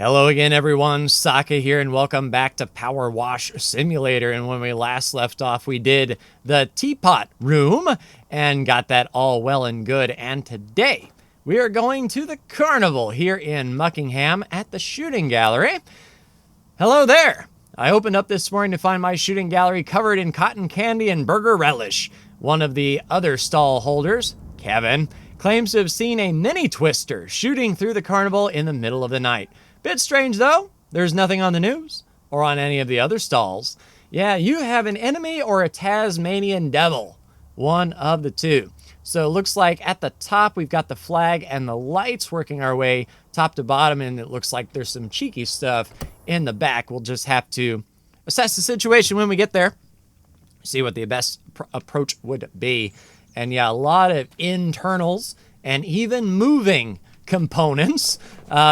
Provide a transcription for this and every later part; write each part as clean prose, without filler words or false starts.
Hello again, everyone. Saka here, and welcome back to PowerWash Simulator. And when we last left off, we did the teapot room and got that all well and good. And today, we are going to the carnival here in Muckingham at the shooting gallery. Hello there. I opened up this morning to find my shooting gallery covered in cotton candy and burger relish. One of the other stall holders, Kevin, claims to have seen a mini twister shooting through the carnival in the middle of the night. Bit strange, though. There's nothing on the news or on any of the other stalls. Yeah, you have an enemy or a Tasmanian devil. One of the two. So it looks like at the top we've got the flag and the lights working our way top to bottom, and it looks like there's some cheeky stuff in the back. We'll just have to assess the situation when we get there, see what the best approach would be. And yeah, a lot of internals and even moving components.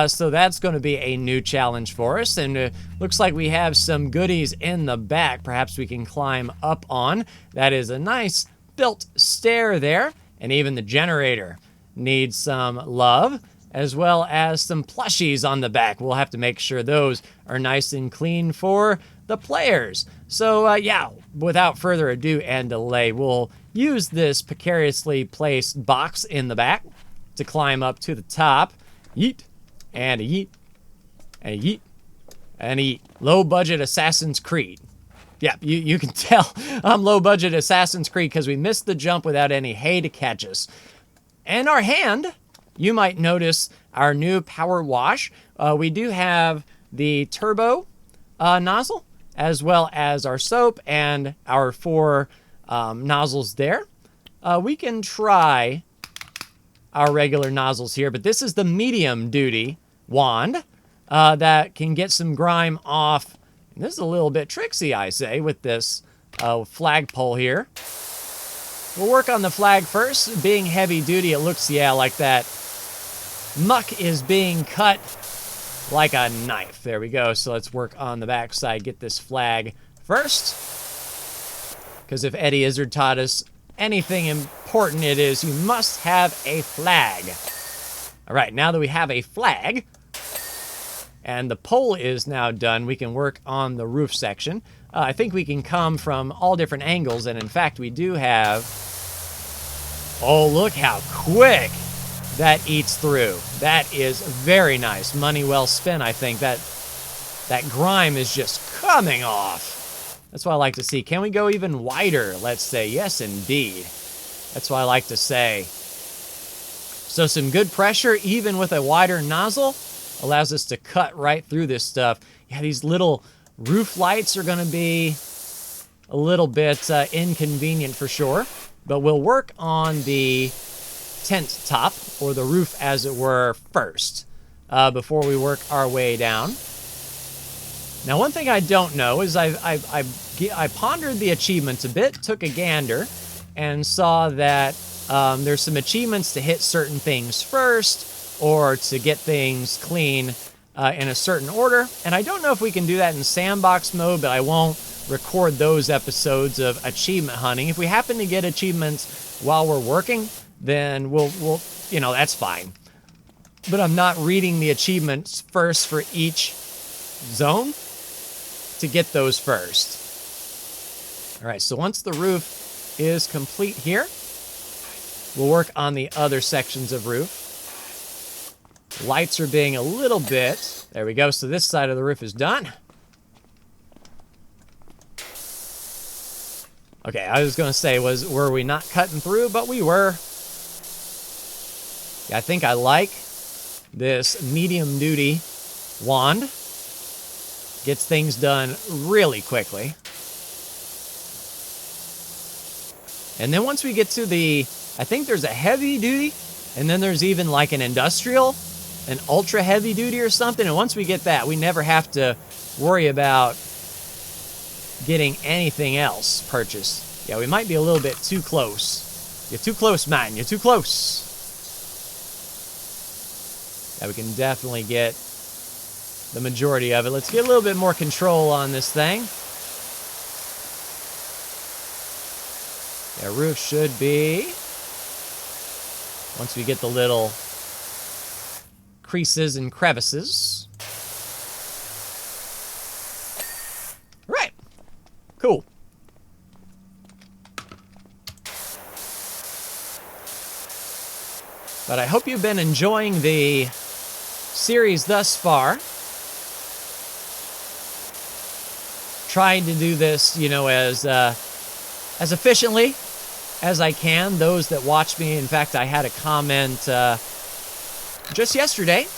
So that's going to be a new challenge for us. And it looks like we have some goodies in the back. Perhaps we can climb up on. That is a nice built stair there. And even the generator needs some love, as well as some plushies on the back. We'll have to make sure those are nice and clean for the players. So yeah, without further ado and delay, we'll use this precariously placed box in the back to climb up to the top. Yeet, and a yeet, and a yeet, and a yeet. Low budget Assassin's Creed. Yeah, you can tell I'm low budget Assassin's Creed because we missed the jump without any hay to catch us. And our hand, you might notice our new PowerWash. We do have the turbo nozzle, as well as our soap and our four nozzles there. We can try our regular nozzles here, but this is the medium duty wand that can get some grime off. And this is a little bit tricksy, I say, with this flagpole here. We'll work on the flag first. Being heavy duty, it looks, yeah, like that muck is being cut like a knife. There we go. So let's work on the back side, get this flag first. Because if Eddie Izzard taught us anything important, it is you must have a flag. All right, now that we have a flag and the pole is now done, we can work on the roof section. I think we can come from all different angles, and in fact, we do have... Oh, look how quick that eats through. That is very nice. Money well spent, I think. That grime is just coming off. That's what I like to see. Can we go even wider, let's say? Yes, indeed. That's what I like to say. So some good pressure, even with a wider nozzle, allows us to cut right through this stuff. Yeah, these little roof lights are going to be a little bit inconvenient for sure. But we'll work on the tent top, or the roof as it were, first, before we work our way down. Now, one thing I don't know is I pondered the achievements a bit, took a gander, and saw that there's some achievements to hit certain things first, or to get things clean in a certain order. And I don't know if we can do that in sandbox mode, but I won't record those episodes of achievement hunting. If we happen to get achievements while we're working, then we'll you know, that's fine. But I'm not reading the achievements first for each zone to get those first. All right, so once the roof is complete here, we'll work on the other sections of roof. Lights are being a little bit... There we go, so this side of the roof is done. Okay, I was going to say, were we not cutting through? But we were. Yeah, I think I like this medium-duty wand. Gets things done really quickly. And then once we get to the... I think there's a heavy-duty, and then there's even like an industrial, an ultra-heavy-duty or something. And once we get that, we never have to worry about getting anything else purchased. Yeah, we might be a little bit too close. You're too close, man. You're too close. Yeah, we can definitely get the majority of it. Let's get a little bit more control on this thing. Yeah, roof should be... Once we get the little creases and crevices. But I hope you've been enjoying the series thus far. Trying to do this, you know, as efficiently as I can. Those that watch me, in fact, I had a comment just yesterday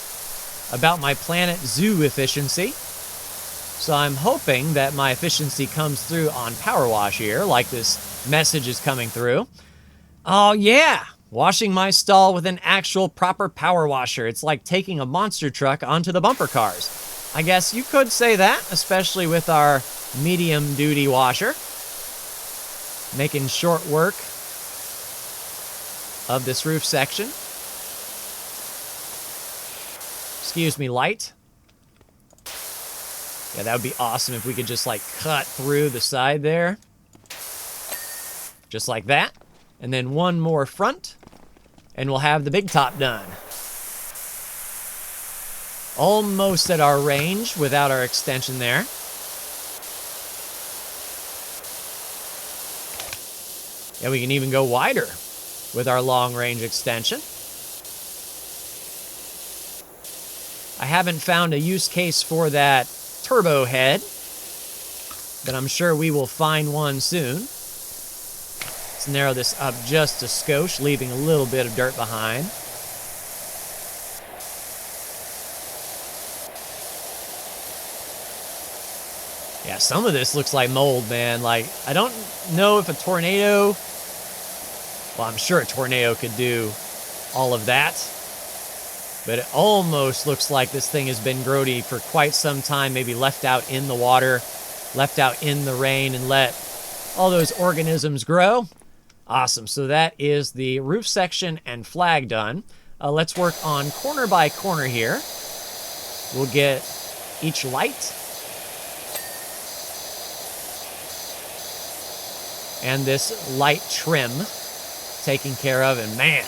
about my Planet Zoo efficiency. So I'm hoping that my efficiency comes through on PowerWash here, like this message is coming through. Oh yeah, washing my stall with an actual proper power washer. It's like taking a monster truck onto the bumper cars. I guess you could say that, especially with our medium duty washer. Making short work of this roof section. Excuse me, light. Yeah, that would be awesome if we could just like cut through the side there. Just like that. And then one more front, and we'll have the big top done. Almost at our range without our extension there. Yeah, we can even go wider with our long range extension. I haven't found a use case for that turbo head, but I'm sure we will find one soon. Let's narrow this up just a skosh, leaving a little bit of dirt behind. Yeah, some of this looks like mold, man. Like, I don't know if a tornado... Well, I'm sure a tornado could do all of that. But it almost looks like this thing has been grody for quite some time, maybe left out in the water, left out in the rain, and let all those organisms grow. Awesome. So that is the roof section and flag done. Let's work on corner by corner here. We'll get each light and this light trim taken care of, and man,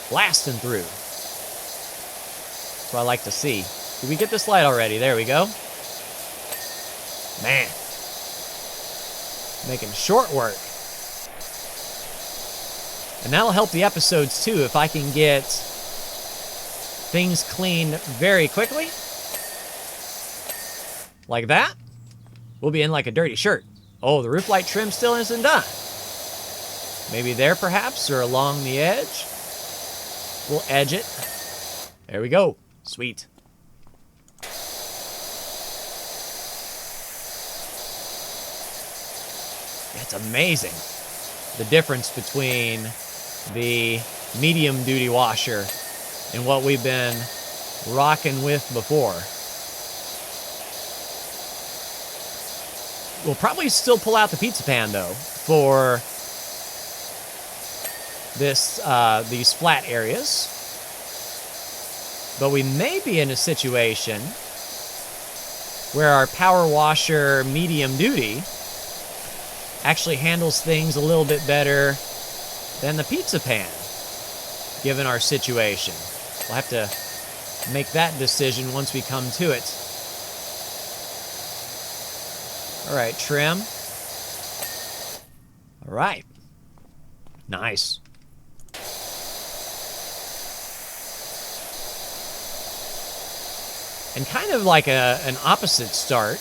blasting through. That's what I like to see. Did we get this light already? There we go. Man, making short work. And that'll help the episodes too if I can get things cleaned very quickly. Like that. We'll be in like a dirty shirt. Oh, the roof light trim still isn't done. Maybe there perhaps, or along the edge. We'll edge it. There we go. Sweet. It's amazing the difference between the medium duty washer and what we've been rocking with before. We'll probably still pull out the pizza pan though for this these flat areas. But we may be in a situation where our power washer medium duty actually handles things a little bit better than the pizza pan, given our situation. We'll have to make that decision once we come to it. All right, trim. All right. Nice. And kind of like an opposite start.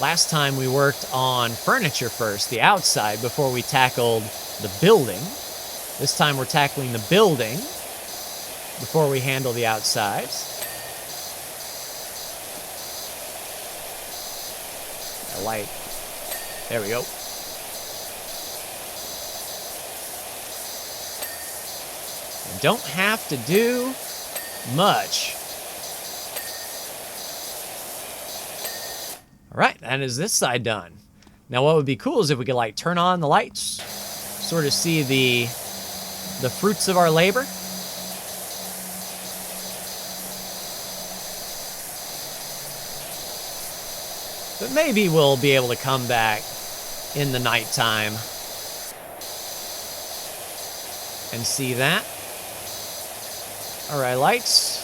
Last time we worked on furniture first, the outside, before we tackled the building. This time we're tackling the building before we handle the outsides. A light. There we go. And don't have to do much. All right, and is this side done? Now what would be cool is if we could like turn on the lights, sort of see the fruits of our labor. But maybe we'll be able to come back in the nighttime and see that. All right, lights.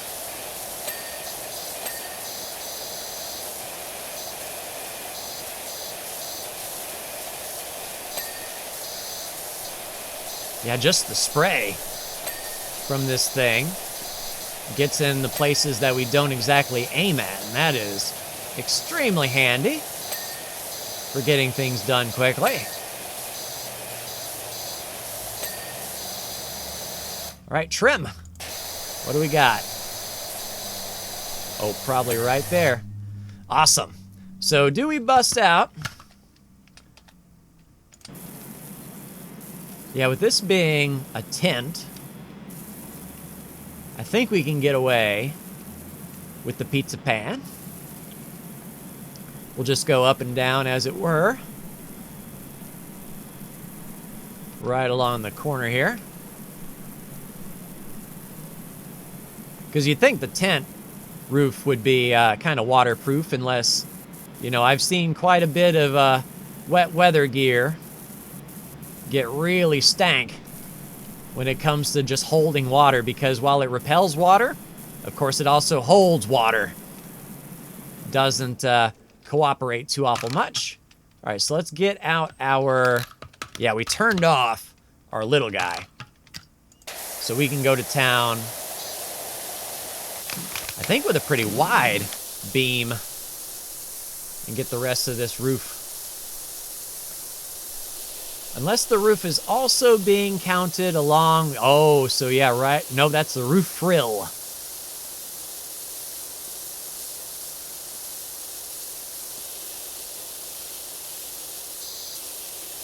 Yeah, just the spray from this thing. Gets in the places that we don't exactly aim at, and that is extremely handy for getting things done quickly. All right, trim. What do we got? Oh, probably right there. Awesome. So do we bust out? Yeah, with this being a tent, I think we can get away with the pizza pan. We'll just go up and down, as it were, right along the corner here. Because you'd think the tent roof would be kind of waterproof, unless, you know, I've seen quite a bit of wet weather gear get really stank when it comes to just holding water, because while it repels water, of course it also holds water. Doesn't cooperate too awful much. All right, so let's get out our, yeah, we turned off our little guy, so we can go to town, I think with a pretty wide beam, and get the rest of this roof. Unless the roof is also being counted along, oh, so yeah, right, no, that's the roof frill.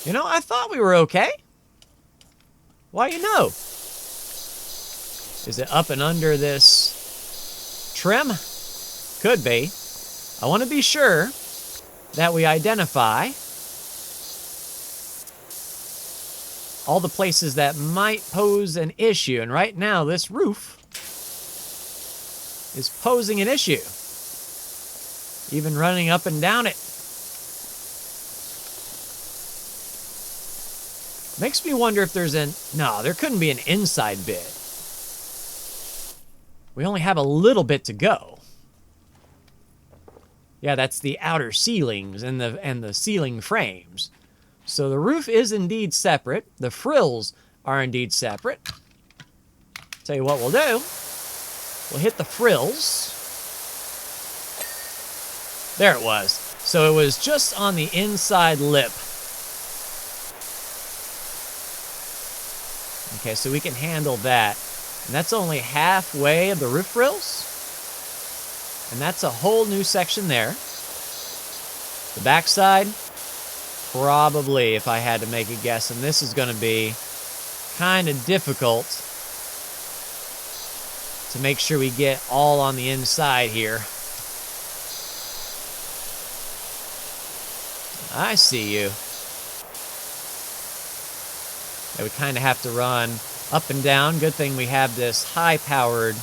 You know, I thought we were okay. Why, you know? Is it up and under this trim? Could be. I want to be sure that we identify all the places that might pose an issue. And right now, this roof is posing an issue. Even running up and down it. Makes me wonder if there's no, there couldn't be an inside bit. We only have a little bit to go. Yeah, that's the outer ceilings and the ceiling frames. So the roof is indeed separate. The frills are indeed separate. Tell you what we'll do. We'll hit the frills. There it was. So it was just on the inside lip. Okay, so we can handle that. And that's only halfway of the roof frills. And that's a whole new section there. The backside, probably, if I had to make a guess, and this is going to be kind of difficult to make sure we get all on the inside here. I see you. Yeah, we kind of have to run up and down. Good thing we have this high-powered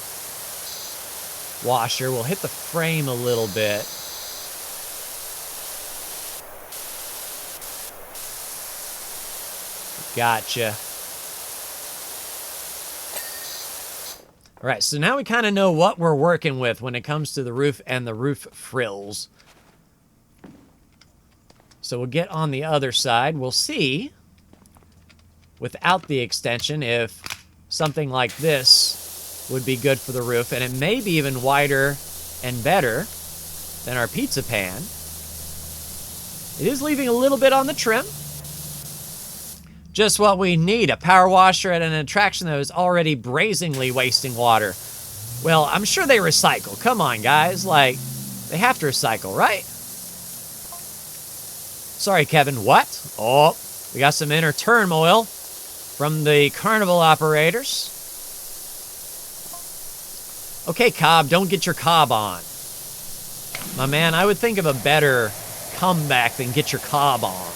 washer. We'll hit the frame a little bit. Gotcha. All right, so now we kind of know what we're working with when it comes to the roof and the roof frills. So we'll get on the other side. We'll see, without the extension, if something like this would be good for the roof. And it may be even wider and better than our pizza pan. It is leaving a little bit on the trim. Just what we need, a power washer at an attraction that is already brazenly wasting water. Well, I'm sure they recycle. Come on, guys. Like, they have to recycle, right? Sorry, Kevin. What? Oh, we got some inner turmoil from the carnival operators. Okay, Cobb, don't get your Cobb on. My man, I would think of a better comeback than get your Cobb on.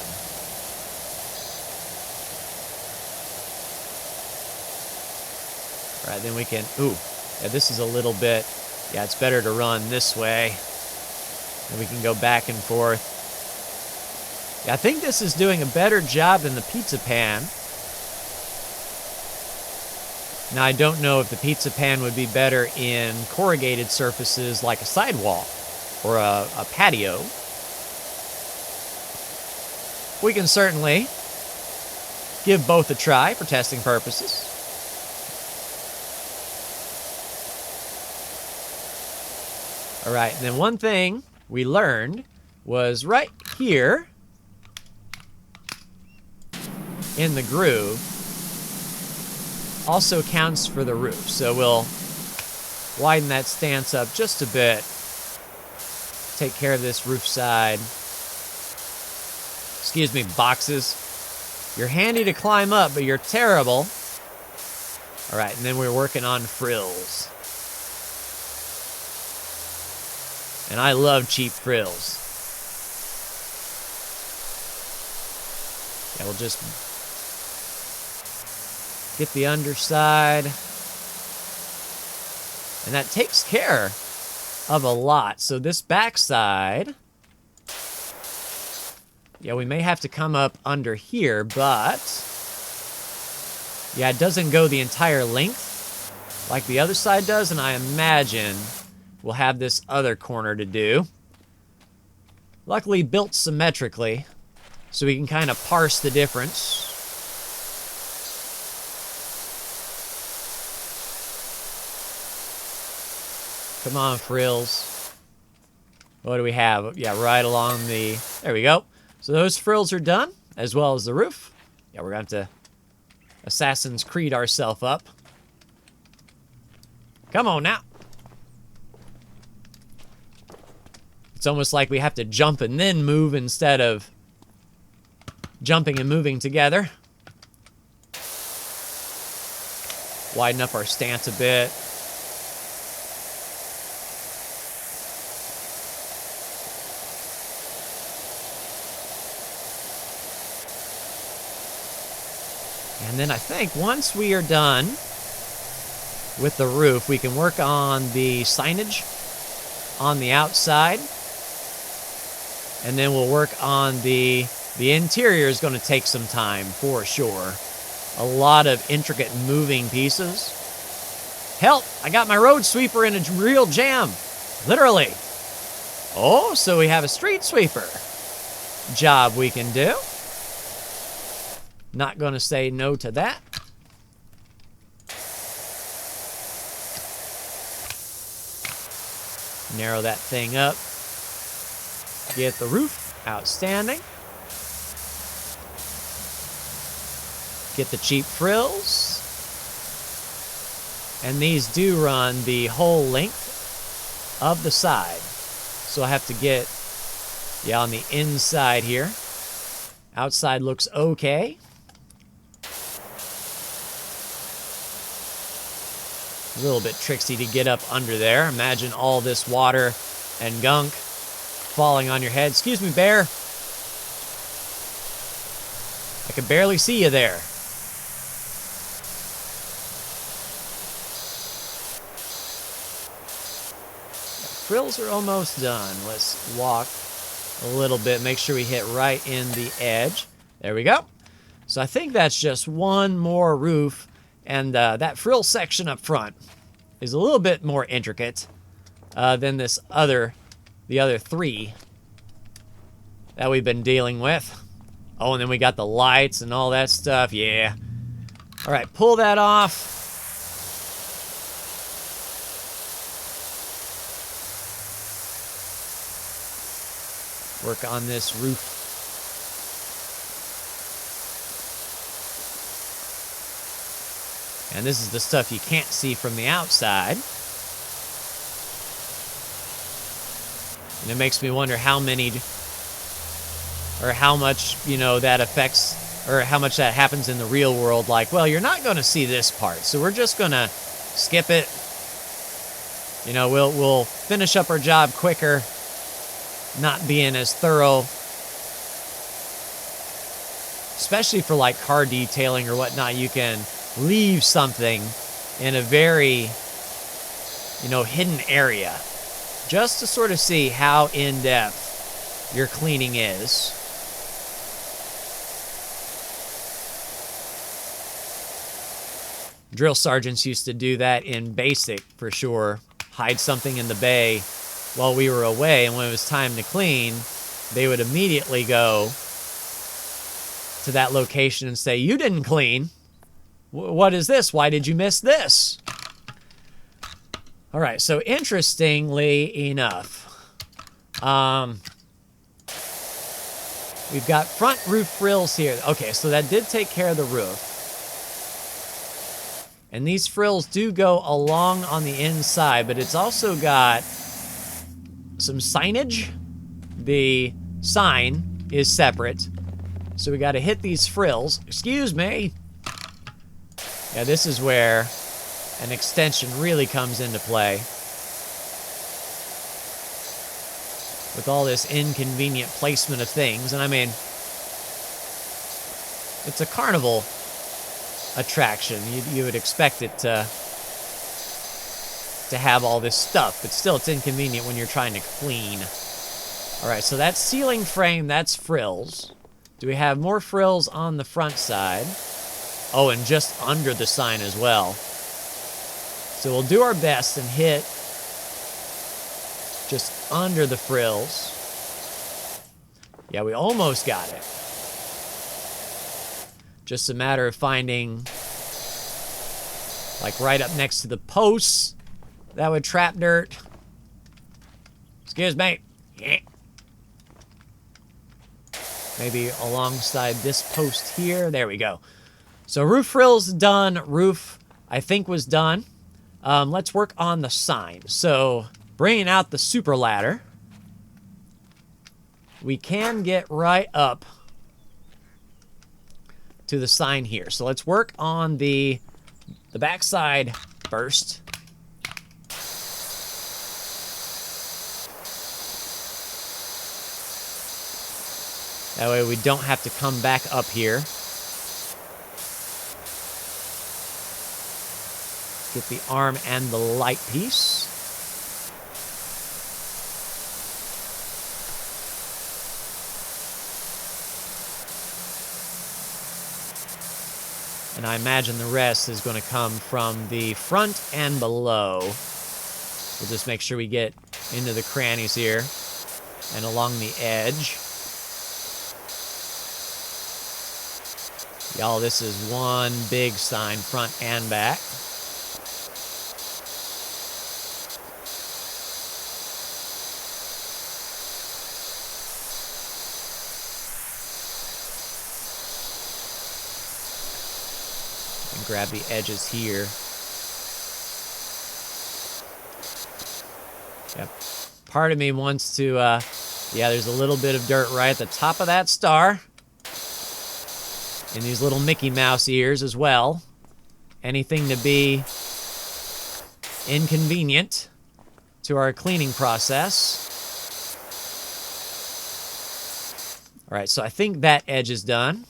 All right, then we can, ooh, yeah, this is a little bit, yeah, it's better to run this way. And we can go back and forth. Yeah, I think this is doing a better job than the pizza pan. Now, I don't know if the pizza pan would be better in corrugated surfaces like a sidewalk or a patio. We can certainly give both a try for testing purposes. All right, and then one thing we learned was right here in the groove also counts for the roof. So we'll widen that stance up just a bit. Take care of this roof side. Excuse me, boxes. You're handy to climb up, but you're terrible. All right, and then we're working on frills. And I love cheap frills. Yeah, we'll just get the underside. And that takes care of a lot. So this backside, yeah, we may have to come up under here, but yeah, it doesn't go the entire length like the other side does, and I imagine we'll have this other corner to do. Luckily built symmetrically, so we can kind of parse the difference. Come on, frills. What do we have? Yeah, right along the... There we go. So those frills are done, as well as the roof. Yeah, we're going to have to Assassin's Creed ourselves up. Come on now. It's almost like we have to jump and then move instead of jumping and moving together. Widen up our stance a bit. And then I think once we are done with the roof, we can work on the signage on the outside. And then we'll work on the interior is going to take some time for sure. A lot of intricate moving pieces. Help! I got my road sweeper in a real jam. Literally. Oh, so we have a street sweeper job we can do. Not going to say no to that. Narrow that thing up. Get the roof. Outstanding. Get the cheap frills. And these do run the whole length of the side. So I have to get, yeah, on the inside here. Outside looks okay. A little bit tricksy to get up under there. Imagine all this water and gunk falling on your head. Excuse me, bear. I can barely see you there. Frills are almost done. Let's walk a little bit. Make sure we hit right in the edge. There we go. So I think that's just one more roof. And that frill section up front is a little bit more intricate than the other three that we've been dealing with. Oh, and then we got the lights and all that stuff. Yeah. All right, pull that off. Work on this roof. And this is the stuff you can't see from the outside. And it makes me wonder how many, or how much, you know, that affects, or how much that happens in the real world. Like, well, you're not going to see this part, so we're just going to skip it. You know, we'll finish up our job quicker, not being as thorough. Especially for like car detailing or whatnot, you can leave something in a very, you know, hidden area just to sort of see how in-depth your cleaning is. Drill sergeants used to do that in basic for sure. Hide something in the bay while we were away, and when it was time to clean, they would immediately go to that location and say, "You didn't clean. What is this? Why did you miss this?" All right, so interestingly enough, we've got front roof frills here. Okay, so that did take care of the roof. And these frills do go along on the inside, but it's also got some signage. The sign is separate. So we got to hit these frills. Excuse me. Yeah, this is where an extension really comes into play. With all this inconvenient placement of things. And I mean, it's a carnival attraction. You would expect it to have all this stuff, but still it's inconvenient when you're trying to clean. All right, so that's ceiling frame, that's frills. Do we have more frills on the front side? Oh, and just under the sign as well. So we'll do our best and hit just under the frills. Yeah, we almost got it. Just a matter of finding, like, right up next to the posts that would trap dirt. Excuse me. Yeah. Maybe alongside this post here. There we go. So roof frills done. Roof, I think, was done. Let's work on the sign. So bringing out the super ladder, we can get right up to the sign here. So let's work on the backside first. That way we don't have to come back up here. Get the arm and the light piece. And I imagine the rest is going to come from the front and below. We'll just make sure we get into the crannies here and along the edge. Y'all, this is one big sign, front and back. And grab the edges here. Yep. Part of me wants to, yeah, there's a little bit of dirt right at the top of that star. And these little Mickey Mouse ears as well. Anything to be inconvenient to our cleaning process. All right, so I think that edge is done.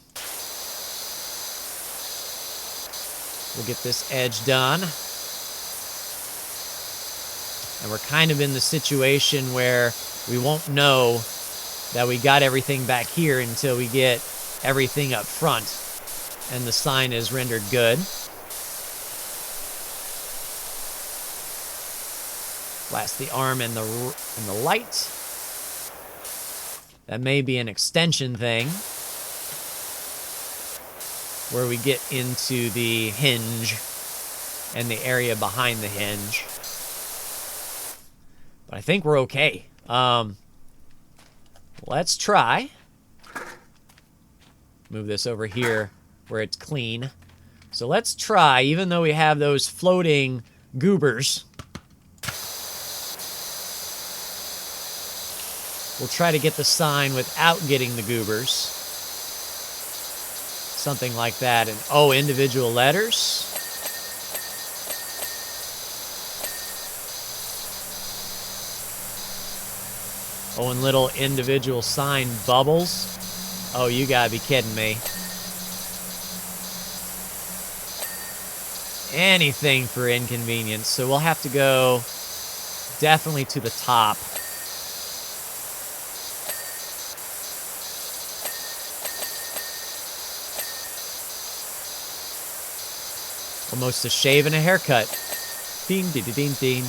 We'll get this edge done. And we're kind of in the situation where we won't know that we got everything back here until we get everything up front and the sign is rendered good. Last, the arm and the light. That may be an extension thing where we get into the hinge and the area behind the hinge. But I think we're okay. Let's try. Move this over here where it's clean. So let's try, even though we have those floating goobers, we'll try to get the sign without getting the goobers. Something like that. And oh, individual letters. Oh, and little individual sign bubbles. Oh, you gotta be kidding me. Anything for inconvenience. So we'll have to go definitely to the top. Almost a shave and a haircut. Ding, ding, ding, ding.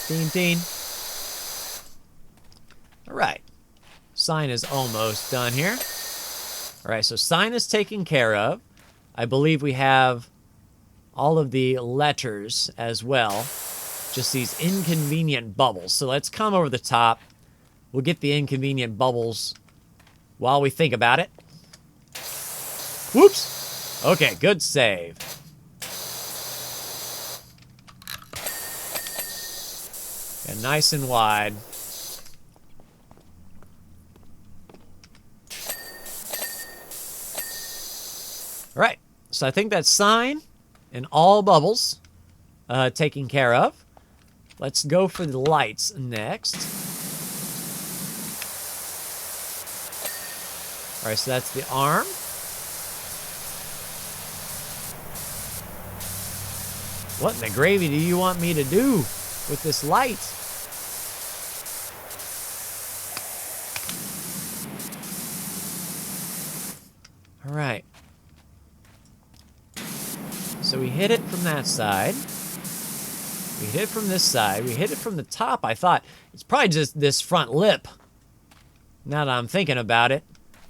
Ding, ding. All right. Sign is almost done here. All right, so sign is taken care of. I believe we have all of the letters as well. just these inconvenient bubbles. So let's come over the top. We'll get the inconvenient bubbles while we think about it. Whoops. Okay, good save. And nice and wide. All right, so I think that's sign and all bubbles taken care of. Let's go for the lights next. All right, so that's the arm. What in the gravy do you want me to do with this light? All right. So we hit it from that side. We hit it from this side. We hit it from the top. I thought it's probably just this front lip. Now that I'm thinking about it,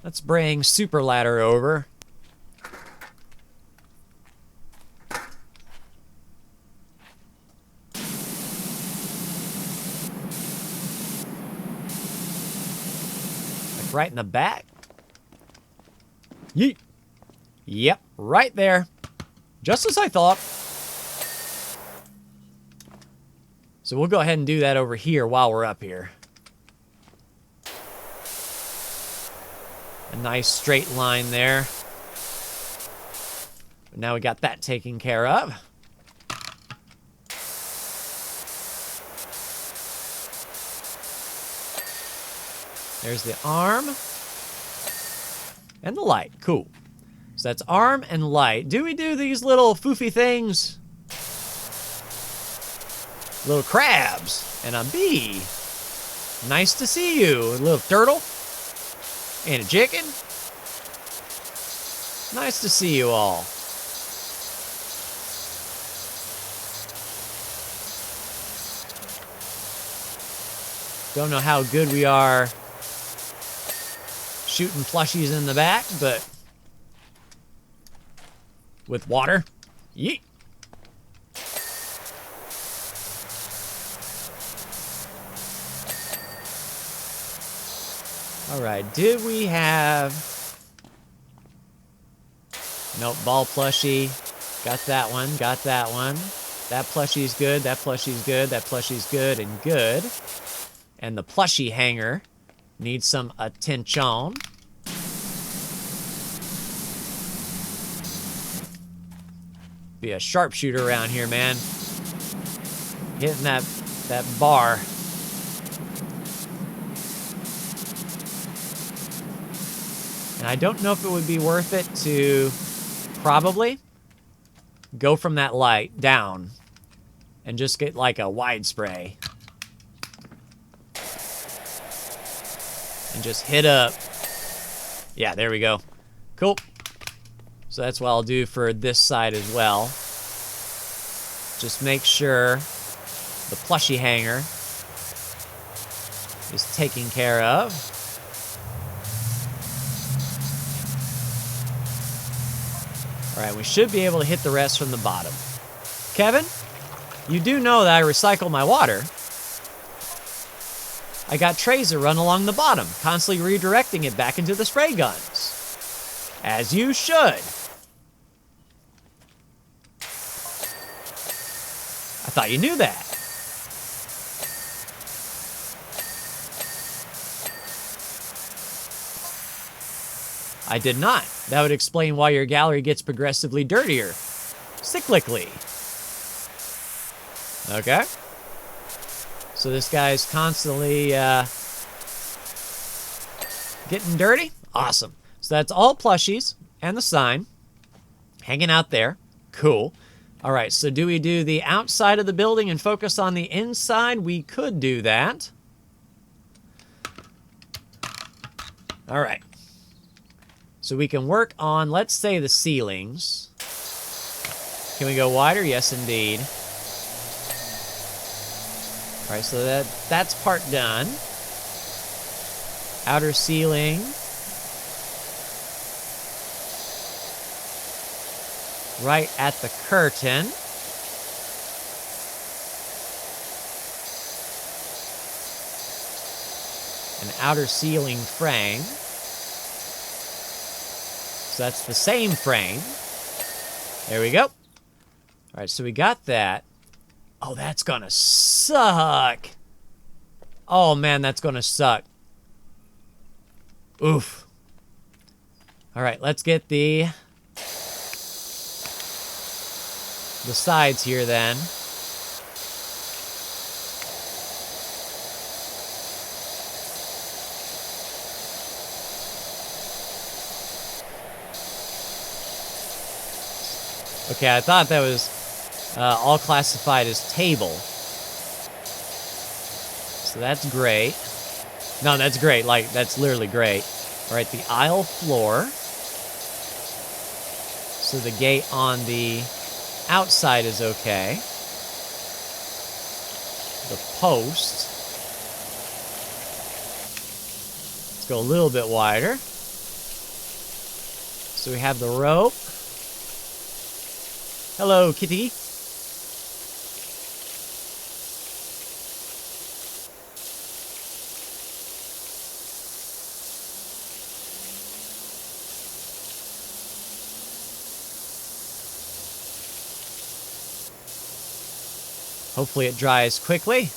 let's bring Super Ladder over. Like right in the back. Yeet. Yep, right there. Just as I thought. So we'll go ahead and do that over here while we're up here. A nice straight line there. But now we got that taken care of. There's the arm. And the light. Cool. So that's arm and light. Do we do these little foofy things? Little crabs and a bee. Nice to see you. A little turtle and a chicken. Nice to see you all. Don't know how good we are shooting plushies in the back, but with water. Yeet. All right, did we have... Nope, ball plushie. Got that one, got that one. That plushie's good, that plushie's good, that plushie's good and good. And the plushie hanger needs some attention. Be a sharpshooter around here, man. Hitting that bar. And I don't know if it would be worth it to probably go from that light down and just get like a wide spray. And just hit up. Yeah, there we go. Cool. So that's what I'll do for this side as well. Just make sure the plushie hanger is taken care of. All right, we should be able to hit the rest from the bottom. Kevin, you do know that I recycle my water. I got trays that run along the bottom, constantly redirecting it back into the spray guns. As you should. I thought you knew that. I did not. That would explain why your gallery gets progressively dirtier. Cyclically. Okay. So this guy's constantly getting dirty. Awesome. So that's all plushies and the sign hanging out there. Cool. All right, so do we do the outside of the building and focus on the inside? We could do that. All right. So we can work on, let's say, the ceilings. Can we go wider? Yes, indeed. All right, so that's part done. Outer ceiling. Right at the curtain. an outer ceiling frame. So that's the same frame. There we go. All right, so we got that. Oh, that's gonna suck. Oh man, that's gonna suck. Oof. All right, let's get the sides here then. Okay, I thought that was all classified as table. So that's great. No, that's great. Like, that's literally great. All right, the aisle floor. So the gate on the outside is okay. The post. Let's go a little bit wider. So we have the rope. Hello, kitty. Hopefully it dries quickly.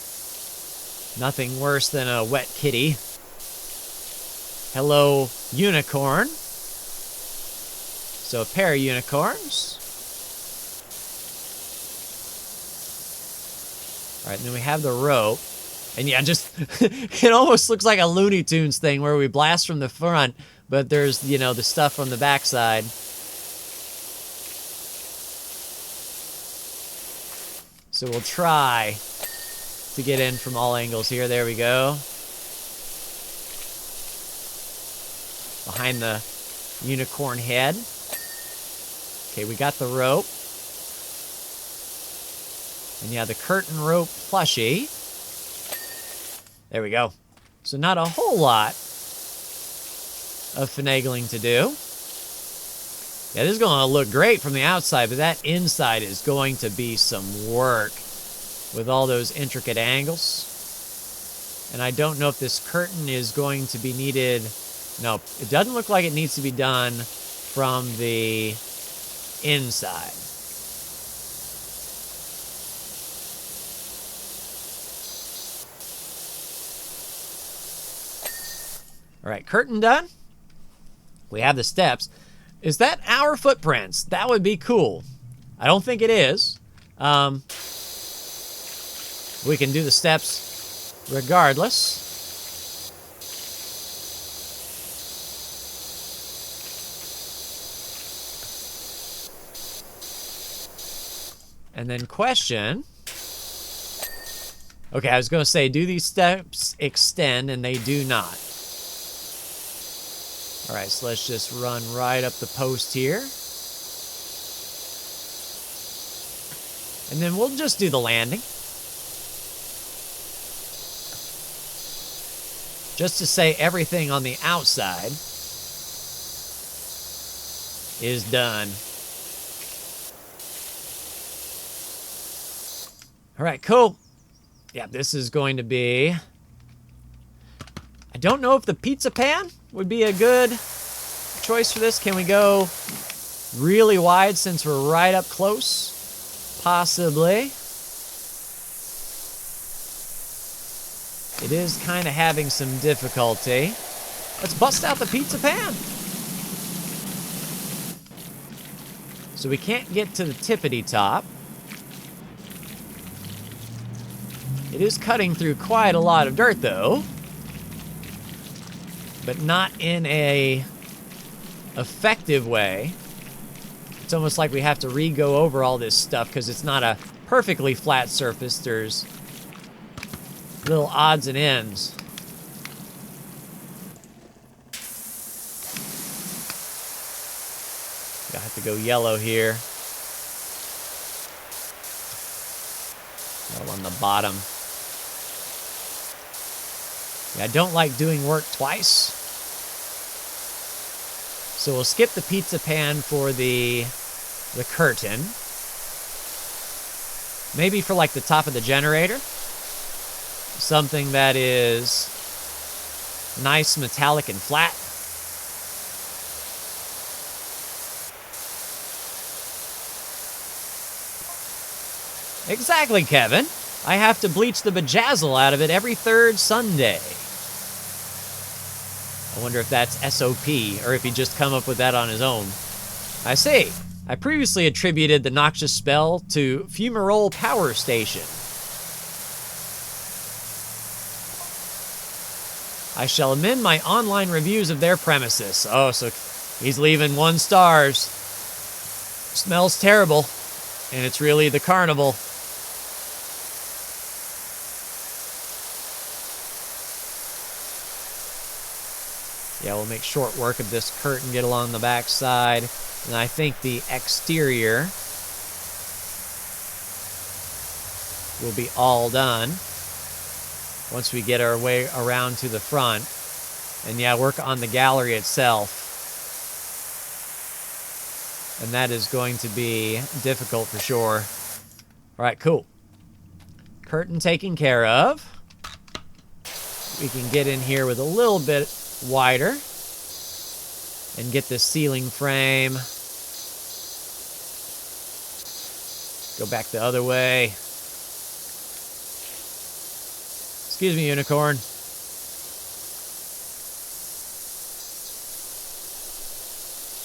Nothing worse than a wet kitty. Hello, unicorn. So a pair of unicorns. All right, and then we have the rope. And yeah, just, it almost looks like a Looney Tunes thing where we blast from the front, but there's, you know, the stuff from the backside. So we'll try to get in from all angles here. There we go. Behind the unicorn head. Okay, we got the rope. And yeah, the curtain rope plushie. There we go. So not a whole lot of finagling to do. Yeah, this is going to look great from the outside, but that inside is going to be some work with all those intricate angles. And I don't know if this curtain is going to be needed. No, it doesn't look like it needs to be done from the inside. All right, curtain done. We have the steps. Is that our footprints? That would be cool. I don't think it is. We can do the steps regardless. And then question. Okay, I was going to say, do these steps extend? And they do not. All right, so let's just run right up the post here. And then we'll just do the landing. Just to say everything on the outside is done. All right, cool. Yeah, this is going to be... I don't know if the pizza pan would be a good choice for this. Can we go really wide since we're right up close? Possibly. It is kind of having some difficulty. Let's bust out the pizza pan. So we can't get to the tippity top. It is cutting through quite a lot of dirt though. But not in a effective way. It's almost like we have to re-go over all this stuff because it's not a perfectly flat surface. There's little odds and ends. I have to go yellow here. Well, on the bottom. Yeah, I don't like doing work twice. So we'll skip the pizza pan for the curtain. Maybe for like the top of the generator. Something that is Nice metallic and flat. Exactly, Kevin. I have to bleach the bejazzle out of it every third Sunday. I wonder if that's SOP, or if he just come up with that on his own. I see. I previously attributed the noxious spell to Fumarole Power Station. I shall amend my online reviews of their premises. Oh, so he's leaving 1 stars. Smells terrible, and it's really the carnival. Yeah, we'll make short work of this curtain, get along the back side. And I think the exterior will be all done once we get our way around to the front. And yeah, work on the gallery itself. And that is going to be difficult for sure. All right, cool. Curtain taken care of. We can get in here with a little bit wider and get this ceiling frame. Go back the other way. Excuse me, Unicorn.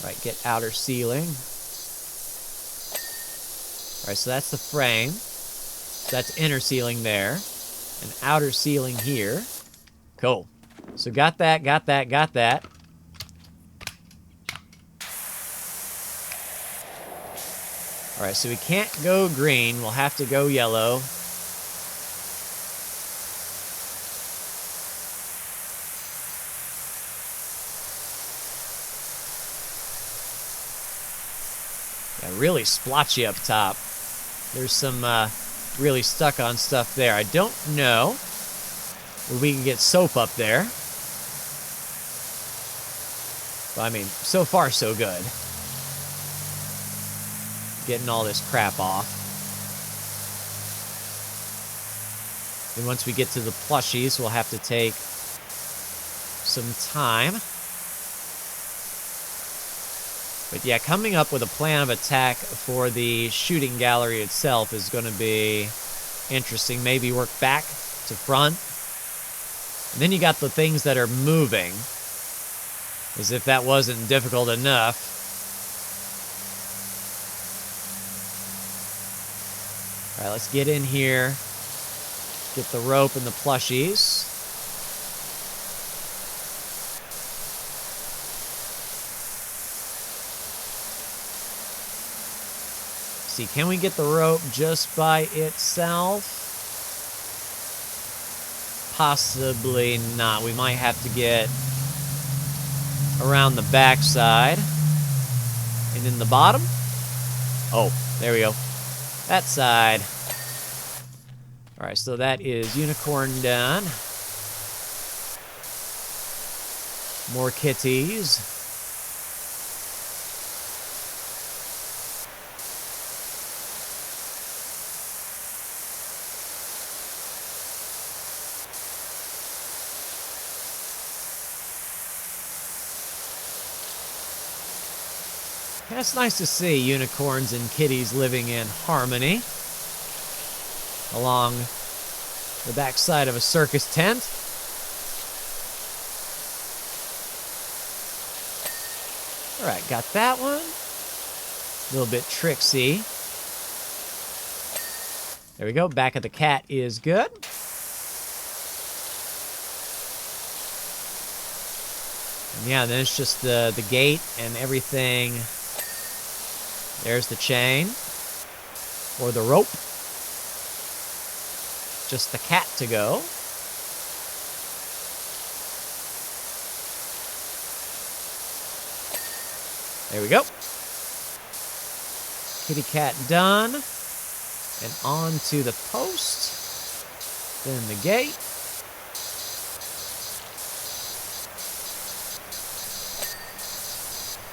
All right, get outer ceiling. All right, so that's the frame. So that's inner ceiling there. And outer ceiling here. Cool. So got that, got that, got that. All right, so we can't go green. We'll have to go yellow. Yeah, really splotchy up top. There's some really stuck on stuff there. I don't know if we can get soap up there. But I mean, so far so good. Getting all this crap off. And once we get to the plushies, we'll have to take some time. But yeah, coming up with a plan of attack for the shooting gallery itself is going to be interesting. Maybe work back to front. And then you got the things that are moving. As if that wasn't difficult enough. All right, let's get in here. Get the rope and the plushies. See, can we get the rope just by itself? Possibly not. We might have to get around the back side. And in the bottom. Oh, there we go. That side. All right, so that is Unicorn done. More kitties. Yeah, it's nice to see unicorns and kitties living in harmony along the backside of a circus tent. All right, got that one. A little bit tricksy. There we go. Back of the cat is good. And yeah, then it's just the gate and everything. There's the chain. Or the rope. Just the cat to go. There we go. Kitty cat done. And on to the post. Then the gate.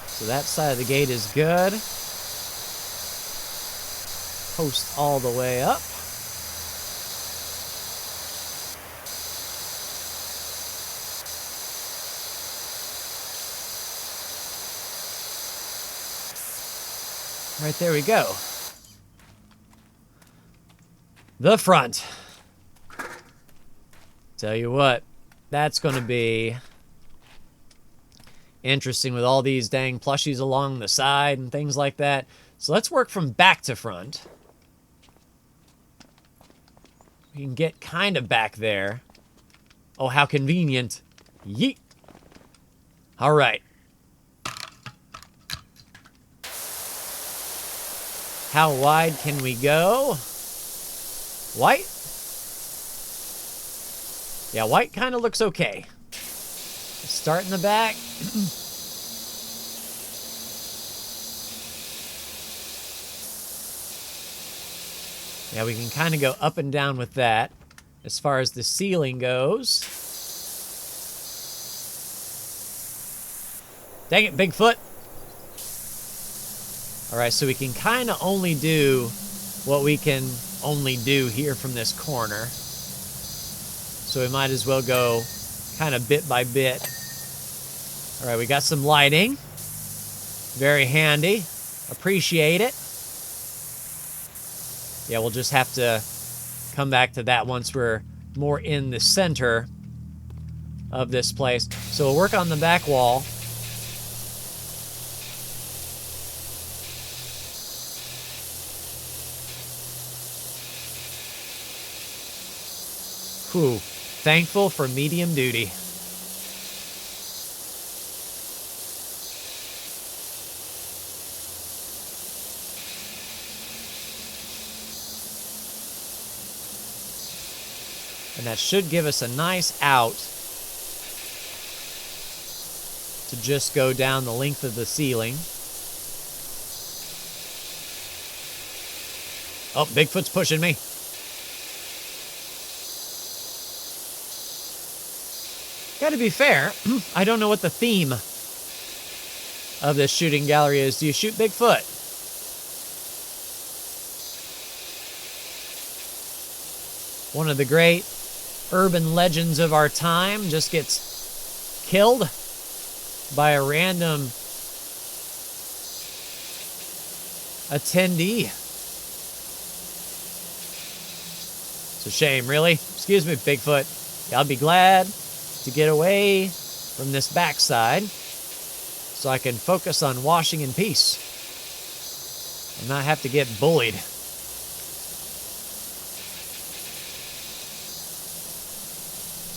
So that side of the gate is good. Post all the way up. right, there we go. The front. Tell you what, that's going to be interesting with all these dang plushies along the side and things like that. So let's work from back to front. We can get kind of back there. Oh, how convenient. Yeet. All right. How wide can we go? White? Yeah, white kind of looks okay. Let's start in the back. Yeah, we can kind of go up and down with that. As far as the ceiling goes. Dang it, Bigfoot. All right, so we can kind of only do what we can only do here from this corner. So we might as well go kind of bit by bit. All right, we got some lighting. Very handy. Appreciate it. Yeah, we'll just have to come back to that once we're more in the center of this place. So we'll work on the back wall. Whew. Thankful for medium duty. And that should give us a nice out to just go down the length of the ceiling. Oh, Bigfoot's pushing me. Gotta be fair, I don't know what the theme of this shooting gallery is. Do you shoot Bigfoot? One of the great urban legends of our time just gets killed by a random attendee. It's a shame, really. Excuse me, Bigfoot. I'll be glad to get away from this backside so I can focus on washing in peace and not have to get bullied.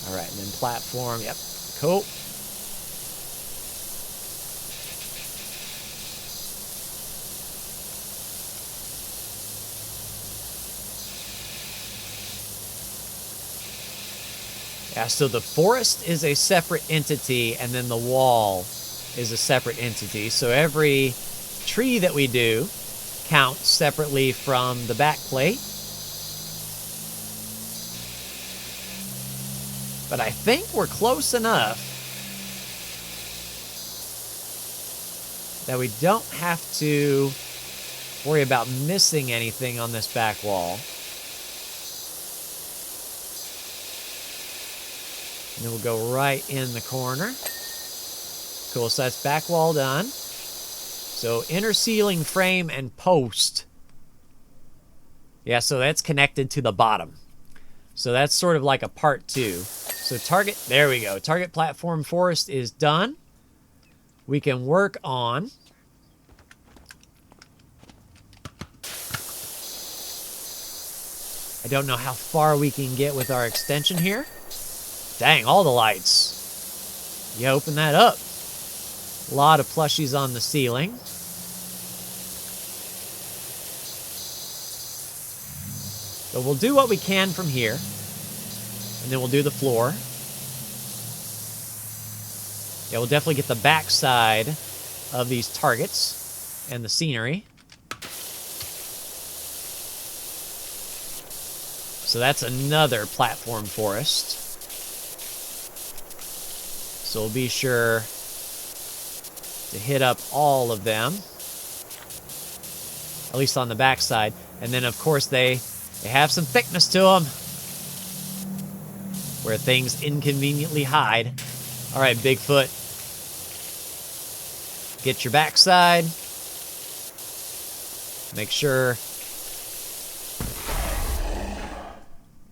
All right, and then platform, yep, cool. Yeah, so the forest is a separate entity, and then the wall is a separate entity. So every tree that we do counts separately from the back plate. But I think we're close enough that we don't have to worry about missing anything on this back wall. And then we'll go right in the corner. Cool, so that's back wall done. So inner ceiling frame and post. Yeah, so that's connected to the bottom. So that's sort of like a part two. So target, there we go. Target platform forest is done. We can work on I don't know how far we can get with our extension here. Dang, all the lights. You open that up. A lot of plushies on the ceiling. So we'll do what we can from here. And then we'll do the floor. Yeah, we'll definitely get the back side of these targets and the scenery. So that's another platform forest. So we'll be sure to hit up all of them, at least on the back side. And then, of course, they have some thickness to them where things inconveniently hide. All right, Bigfoot. Get your backside. Make sure.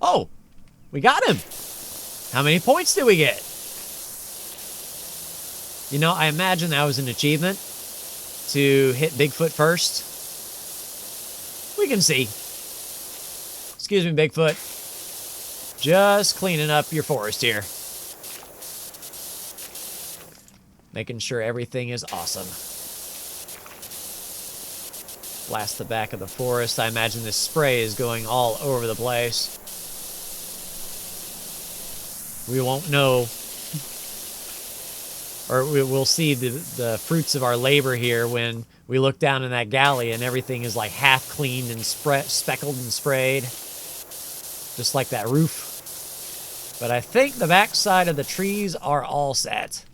Oh, we got him. How many points did we get? You know, I imagine that was an achievement to hit Bigfoot first. We can see. Excuse me, Bigfoot. Just cleaning up your forest here. Making sure everything is awesome. Blast the back of the forest. I imagine this spray is going all over the place. We won't know, or we'll see the fruits of our labor here when we look down in that galley and everything is like half cleaned and speckled and sprayed. Just like that roof. But I think the backside of the trees are all set.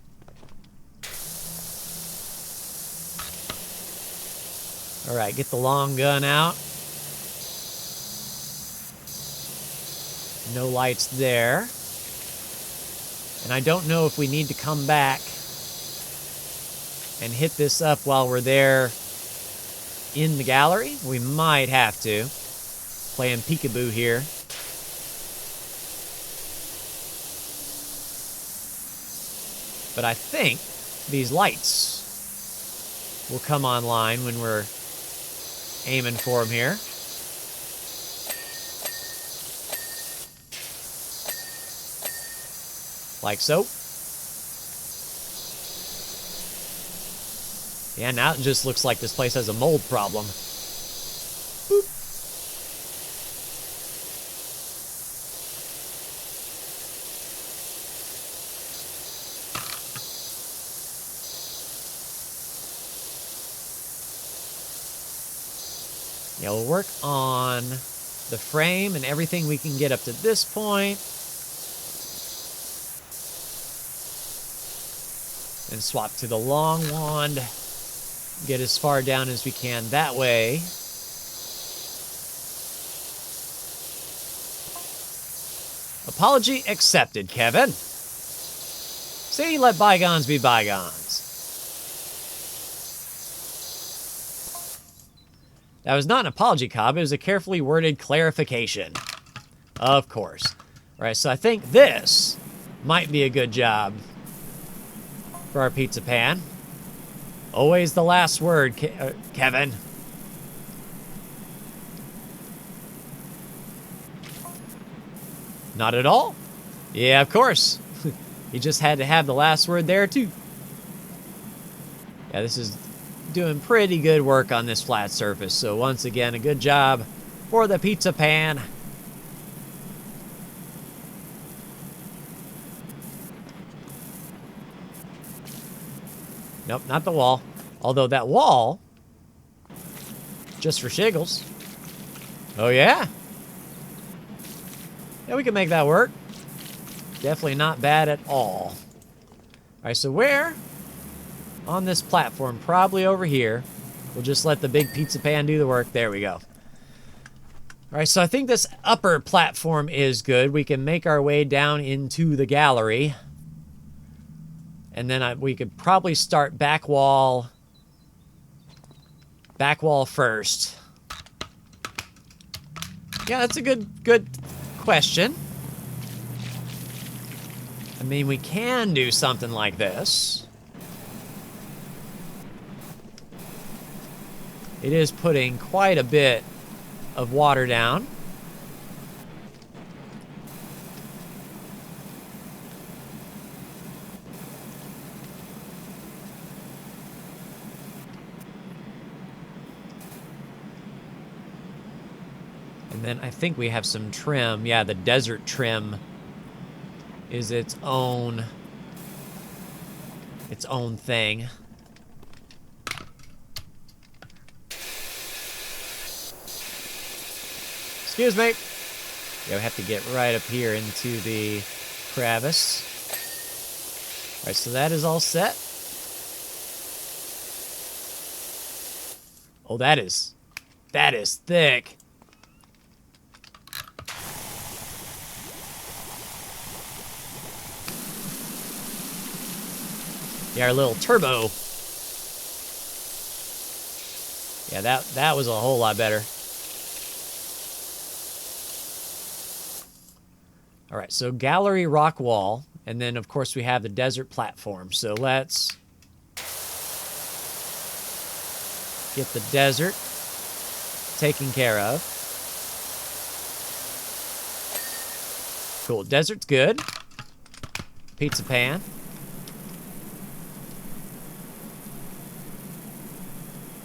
All right, get the long gun out. No lights there. And I don't know if we need to come back and hit this up while we're there in the gallery. We might have to. Playing peekaboo here. But I think these lights will come online when we're aiming for them here. Like so. Yeah, now it just looks like this place has a mold problem. Boop. Yeah, we'll work on the frame and everything we can get up to this point. And swap to the long wand. Get as far down as we can that way. Apology accepted, Kevin. See, let bygones be bygones. That was not an apology, Cobb. It was a carefully worded clarification. Of course. All right, so I think this might be a good job for our pizza pan. Always the last word, Kevin. Not at all? Yeah, of course. He just had to have the last word there, too. Yeah, this is doing pretty good work on this flat surface. So once again, a good job for the pizza pan. Nope, not the wall. Although that wall, just for shiggles. Oh, yeah? Yeah, we can make that work. Definitely not bad at all. All right, so where on this platform? Probably over here. We'll just let the big pizza pan do the work. There we go. All right, so I think this upper platform is good. We can make our way down into the gallery. And then we could probably start back wall first. Yeah, that's a good question. I mean, we can do something like this. It is putting quite a bit of water down. And then I think we have some trim. Yeah, the desert trim is its own thing. Excuse me. Yeah, we have to get right up here into the crevice. All right, so that is all set. Oh, that is thick. Yeah, our little turbo Yeah, that was a whole lot better. All right, so gallery rock wall, and then of course we have the desert platform. So let's get the desert taken care of. Cool, desert's good. Pizza pan.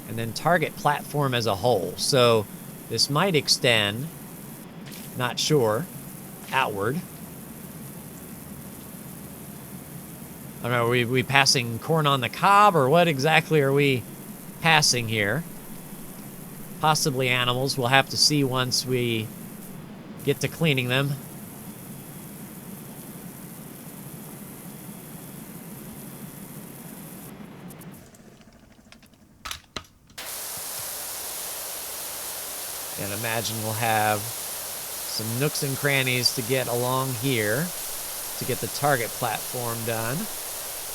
And then target platform as a whole. So this might extend, not sure, outward. I don't know, are we passing corn on the cob, or what exactly are we passing here? Possibly animals. We'll have to see once we get to cleaning them. And imagine we'll have some nooks and crannies to get along here to get the target platform done.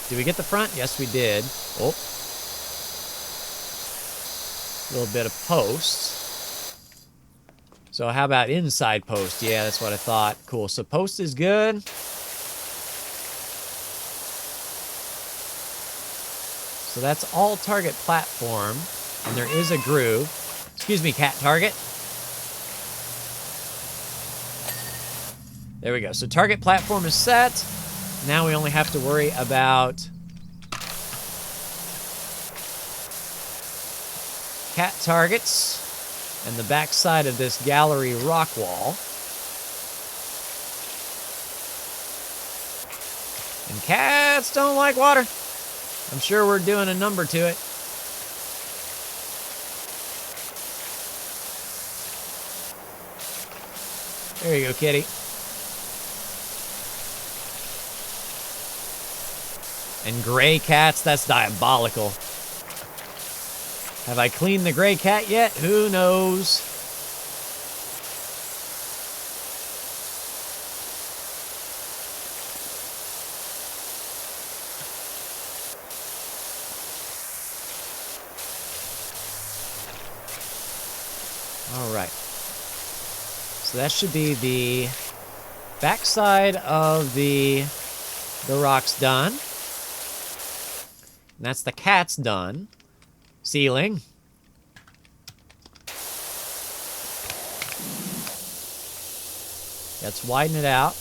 Did we get the front? Yes, we did. Oh. A little bit of posts. So how about inside post? Yeah, that's what I thought. Cool. So post is good. So that's all target platform. And there is a groove. Excuse me, cat target. There we go. So target platform is set. Now we only have to worry about cat targets and the back side of this gallery rock wall. And cats don't like water. I'm sure we're doing a number to it. There you go, kitty. And gray cats, that's diabolical. Have I cleaned the gray cat yet? Who knows? All right. So that should be the backside of the rocks done. And that's the cats done. Ceiling. Let's widen it out.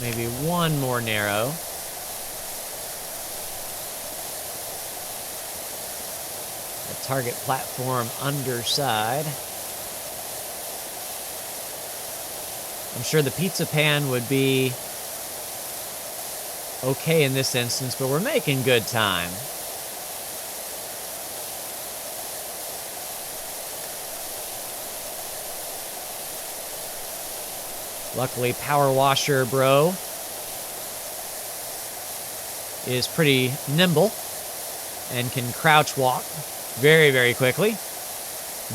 Maybe one more narrow. The target platform underside. I'm sure the pizza pan would be okay in this instance, but we're making good time. Luckily, Power Washer Bro is pretty nimble and can crouch walk very, very quickly.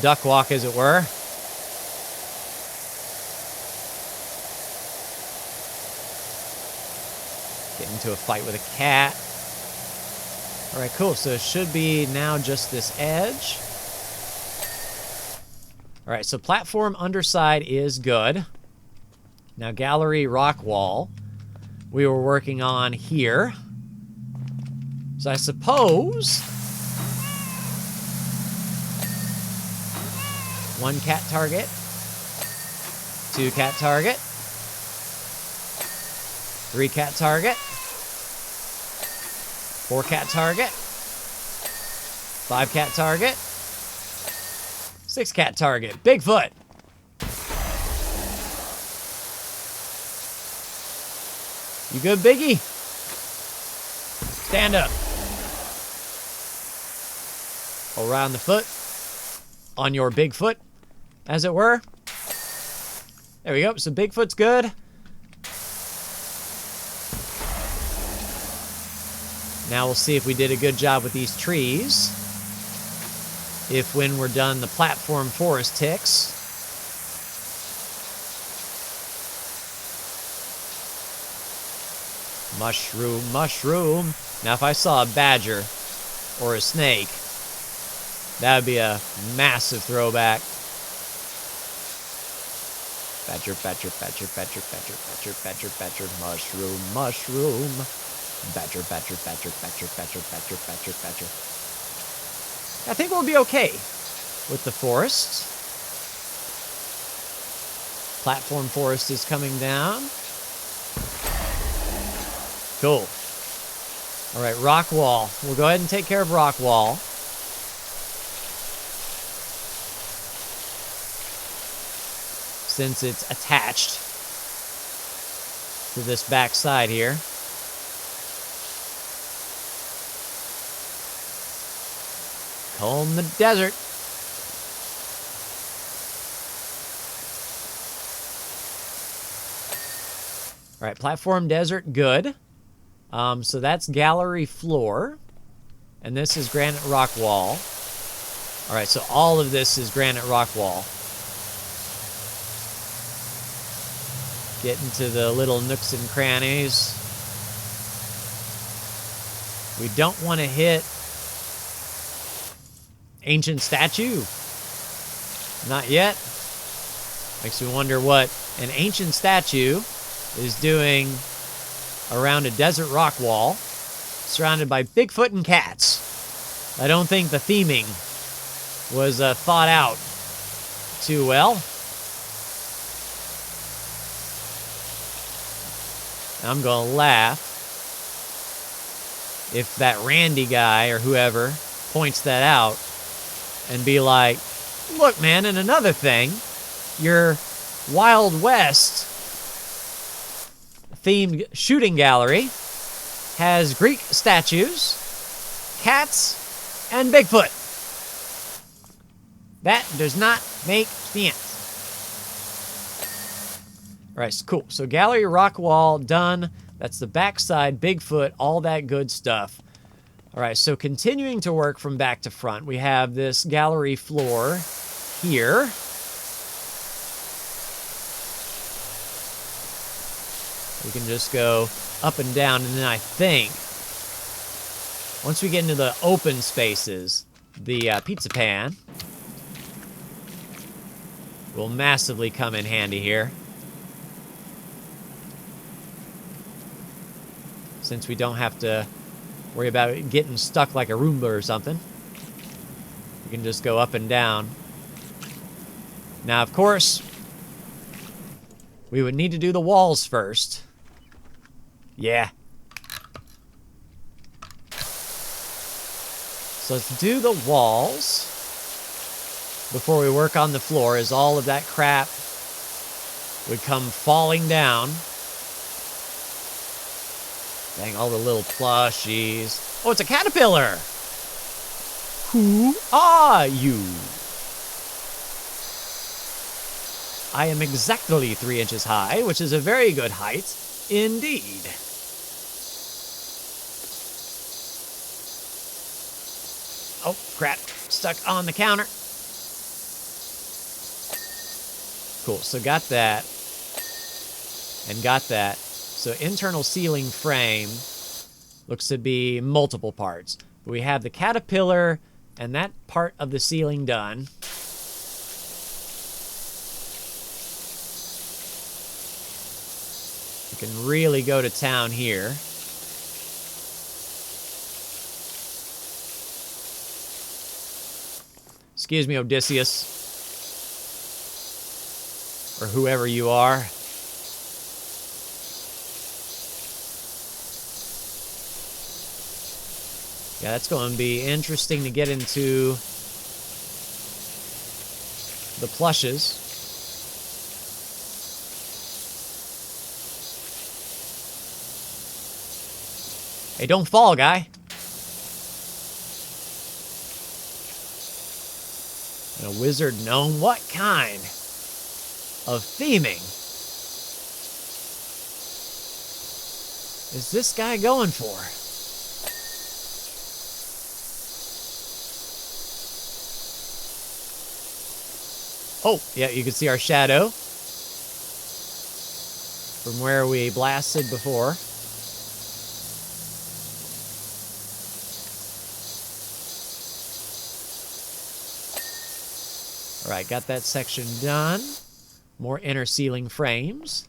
Duck walk, as it were. Get into a fight with a cat. All right, cool. So it should be now just this edge. All right, so platform underside is good. Now gallery rock wall we were working on here. So I suppose one cat target, two cat target, three cat target, four cat target, five cat target, six cat target. Bigfoot. You good, Biggie? Stand up. Around the foot. On your big foot, as it were. There we go. So Bigfoot's good. Now we'll see if we did a good job with these trees. If when we're done, the platform forest ticks. Mushroom, mushroom. Now if I saw a badger or a snake, That would be a massive throwback. Badger, badger, badger, badger, badger, badger, badger, badger, mushroom, mushroom. Badger, badger, badger, badger, badger, badger, badger, badger. I think we'll be okay with the forest. Platform forest is coming down. Cool. All right, rock wall. We'll go ahead and take care of rock wall. Since it's attached to this back side here. Comb the desert. All right, platform desert, good. So that's gallery floor. And this is granite rock wall. All right, so all of this is granite rock wall. Get into the little nooks and crannies. We don't want to hit ancient statue. Not yet. Makes me wonder what an ancient statue is doing around a desert rock wall surrounded by Bigfoot and cats. I don't think the theming was thought out too well. I'm going to laugh if that Randy guy or whoever points that out and be like, look, man, and another thing, your Wild West themed shooting gallery has Greek statues, cats, and Bigfoot. That does not make sense. All right, cool. So gallery rock wall done. That's the backside, Bigfoot, all that good stuff. All right, so continuing to work from back to front, we have this gallery floor here. We can just go up and down, and then I think once we get into the open spaces, the pizza pan will massively come in handy here. Since we don't have to worry about getting stuck like a Roomba or something. We can just go up and down. Now, of course, we would need to do the walls first. Yeah. So let's do the walls before we work on the floor, as all of that crap would come falling down. Dang, all the little plushies. Oh, it's a caterpillar! Who are you? I am exactly 3 inches high, which is a very good height indeed. Oh, crap. Stuck on the counter. Cool, so got that. And got that. So internal ceiling frame looks to be multiple parts. But we have the caterpillar and that part of the ceiling done. We can really go to town here. Excuse me, Odysseus. Or whoever you are. Yeah, that's going to be interesting to get into the plushes. Hey, don't fall, guy. And a wizard gnome? What kind of theming is this guy going for? Oh, yeah, you can see our shadow from where we blasted before. All right, got that section done. More inner ceiling frames.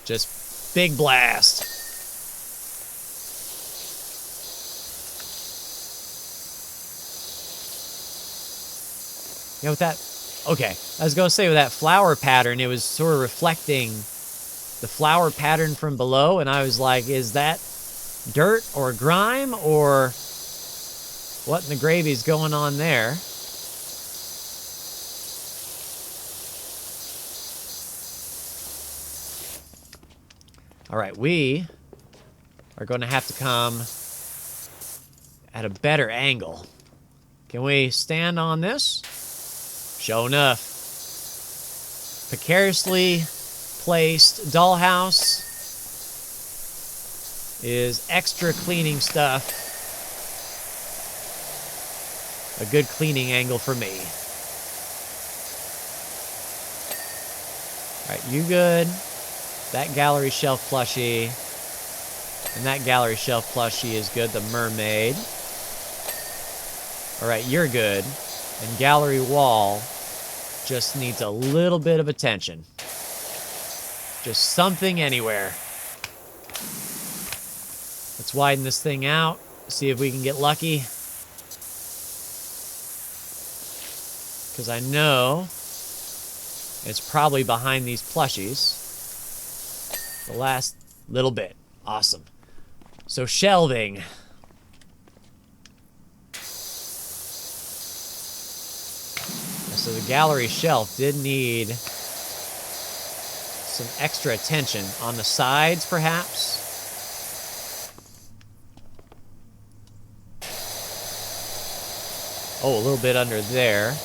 Just big blast. Yeah, with that, okay. I was going to say with that flower pattern, it was sort of reflecting the flower pattern from below, and I was like, is that dirt or grime or what in the gravy's going on there? All right, we are going to have to come at a better angle. Can we stand on this? Sure enough. Precariously placed dollhouse is extra cleaning stuff. A good cleaning angle for me. All right, you good. That gallery shelf plushie. And that gallery shelf plushie is good, the mermaid. All right, you're good. And gallery wall just needs a little bit of attention. Just something anywhere. Let's widen this thing out. See if we can get lucky. Because I know it's probably behind these plushies. The last little bit. Awesome. So shelving. So the gallery shelf did need some extra attention on the sides, perhaps. Oh, a little bit under there.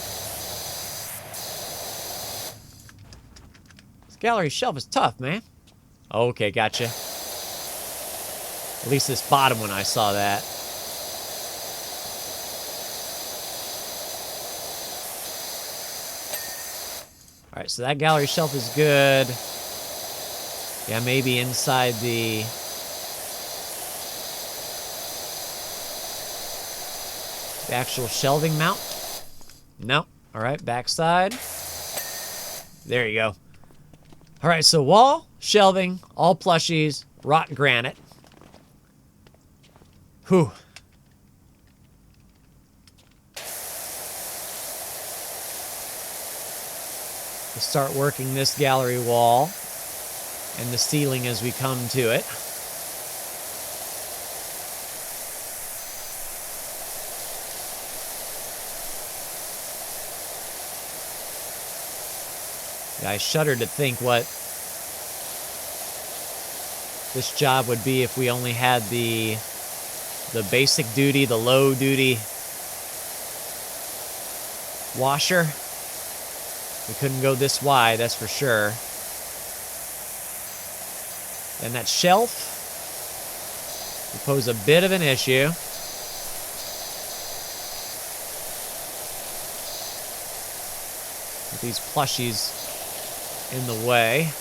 This gallery shelf is tough, man. Okay, gotcha. At least this bottom one, I saw that. All right, so that gallery shelf is good. Yeah, maybe inside the actual shelving mount. Nope. All right, backside. There you go. All right, so wall, shelving, all plushies, wrought granite. Whew. We'll start working this gallery wall and the ceiling as we come to it. Yeah, I shudder to think what this job would be if we only had the basic duty, the low duty washer. We couldn't go this wide, that's for sure. And that shelf will pose a bit of an issue. With these plushies in the way.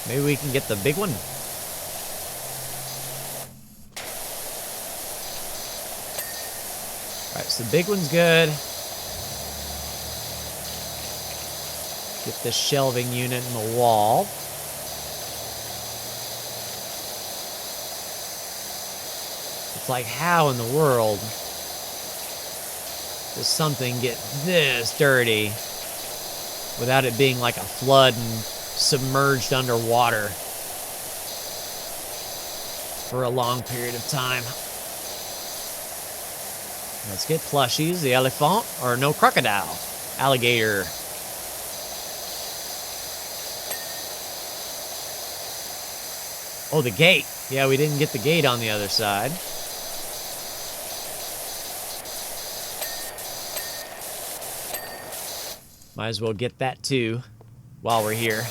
Maybe we can get the big one. All right, so the big one's good. Get this shelving unit in the wall. It's like, how in the world does something get this dirty without it being like a flood and submerged underwater for a long period of time? Let's get plushies, the elephant, or no, crocodile, alligator. Oh, the gate. Yeah, we didn't get the gate on the other side. Might as well get that too while we're here.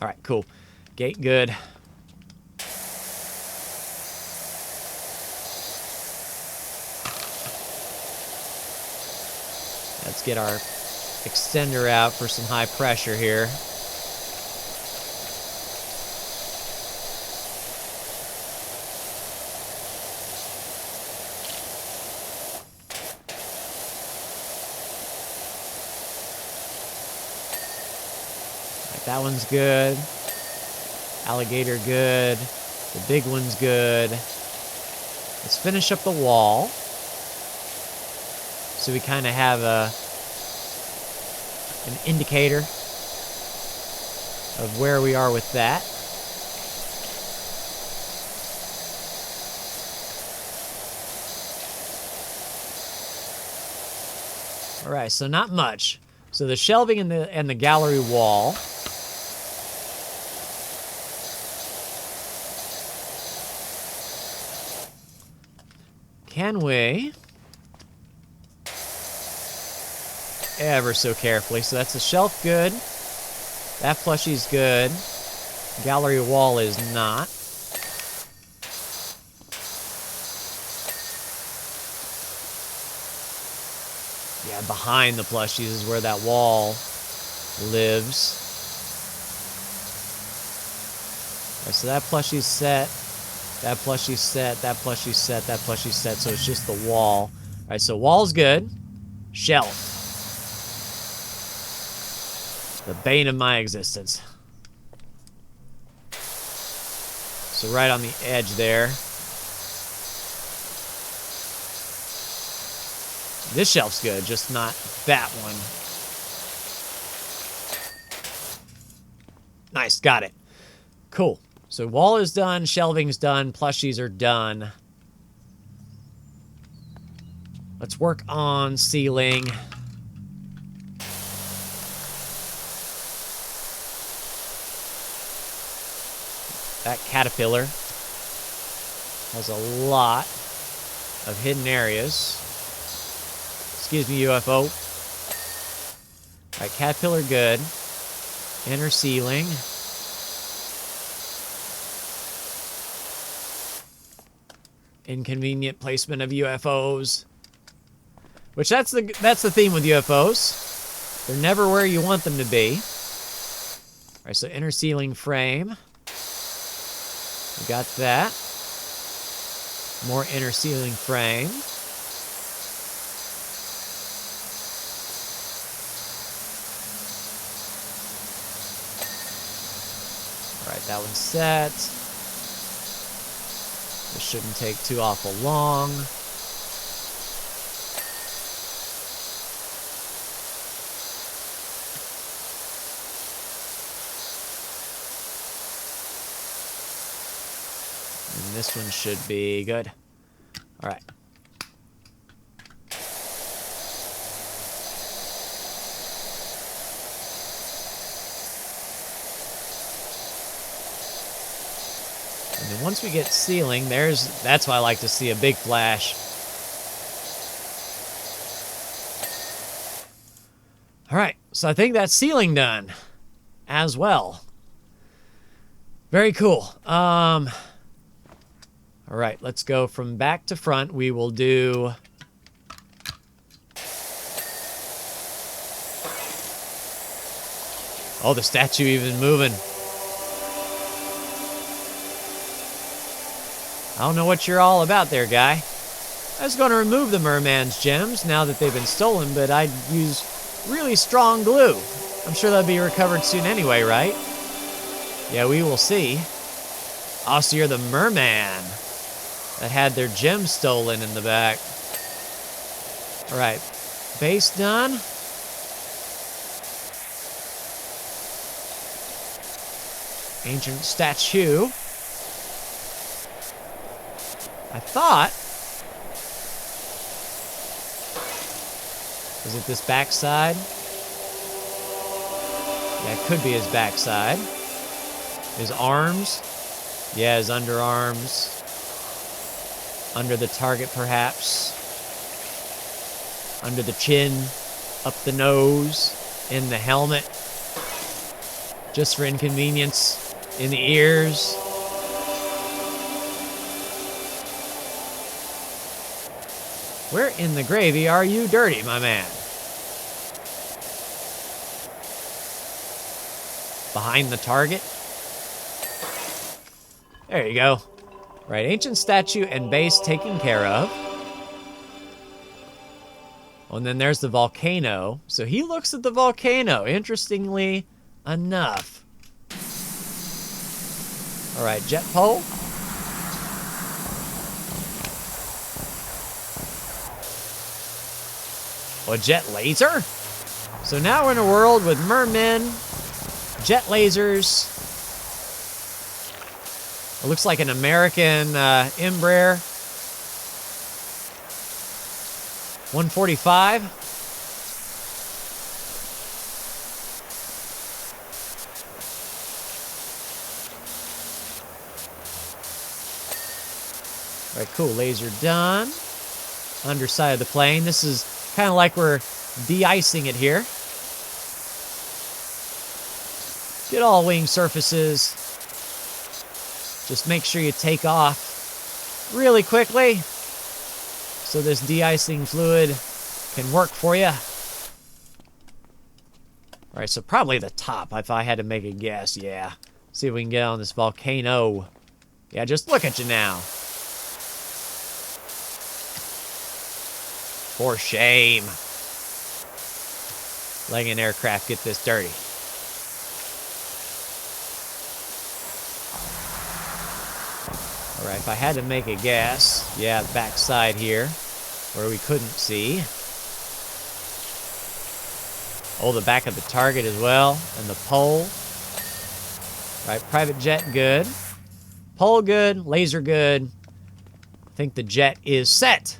All right, cool. Gate good. get our extender out for some high pressure here. That one's good. Alligator good. The big one's good. Let's finish up the wall. So we kind of have an indicator of where we are with that. All right, so not much. So the shelving and the gallery wall. Can we, ever so carefully, so that's the shelf good, that plushie's good, gallery wall is not. Yeah, behind the plushies is where that wall lives. All right, so that plushie's set. That plushie's set, that plushie's set, that plushie's set, so it's just the wall. All right, so wall's good. Shelf. The bane of my existence. So right on the edge there. This shelf's good, just not that one. Nice, got it. Cool. So wall is done, shelving's done, plushies are done. Let's work on ceiling. That caterpillar has a lot of hidden areas. Excuse me, UFO. All right, caterpillar good. Inner ceiling. Inconvenient placement of UFOs. Which that's the theme with UFOs. They're never where you want them to be. All right, so inner ceiling frame. We got that. More inner ceiling frame. All right, that one's set. This shouldn't take too awful long. And this one should be good. All right. And then once we get ceiling, that's why I like to see a big flash. All right, so I think that's ceiling done as well. Very cool. All right, let's go from back to front. We will do... Oh, the statue even moving. I don't know what you're all about there, guy. I was going to remove the merman's gems now that they've been stolen, but I'd use really strong glue. I'm sure they'll be recovered soon anyway, right? Yeah, we will see. Oh, so you're the merman that had their gems stolen in the back. All right, base done. Ancient statue. I thought... Is it this backside? Yeah, it could be his backside. His arms? Yeah, his underarms. Under the target, perhaps. Under the chin. Up the nose. In the helmet. Just for inconvenience. In the ears. Where in the gravy are you dirty, my man? behind the target. There you go. Right, ancient statue and base taken care of. Oh, and then there's the volcano. So he looks at the volcano, interestingly enough. All right, jet pole. A jet laser? So now we're in a world with mermen, jet lasers. It looks like an American Embraer 145. All right, cool. Laser done. Underside of the plane. This is kind of like we're de-icing it here. Get all wing surfaces. Just make sure you take off really quickly so this de-icing fluid can work for you. All right, so probably the top if I had to make a guess. Yeah. See if we can get on this volcano. Yeah, just look at you now. For shame. Letting an aircraft get this dirty. All right, if I had to make a guess, yeah, backside here, where we couldn't see. Oh, the back of the target as well, and the pole. All right, private jet, good. Pole, good. Laser, good. I think the jet is set.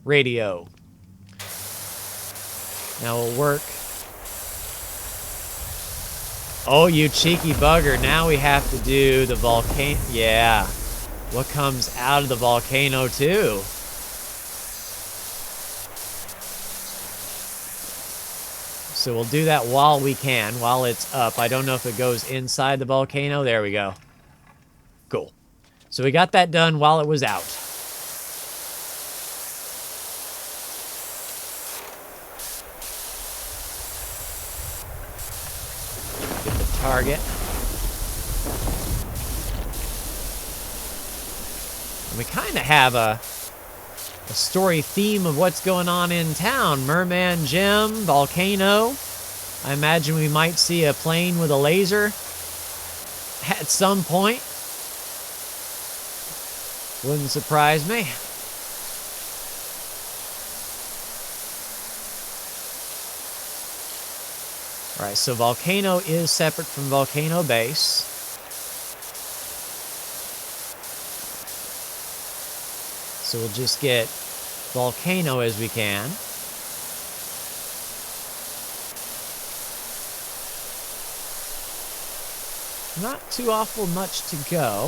Radio. Now we'll work. Oh, you cheeky bugger. Now we have to do the volcano. Yeah. What comes out of the volcano, too? So we'll do that while we can, while it's up. I don't know if it goes inside the volcano. There we go. Cool. So we got that done while it was out. Get the target. And we kind of have a story theme of what's going on in town. Merman Gym, volcano. I imagine we might see a plane with a laser at some point. Wouldn't surprise me. All right, so volcano is separate from volcano base. So we'll just get volcano as we can. Not too awful much to go.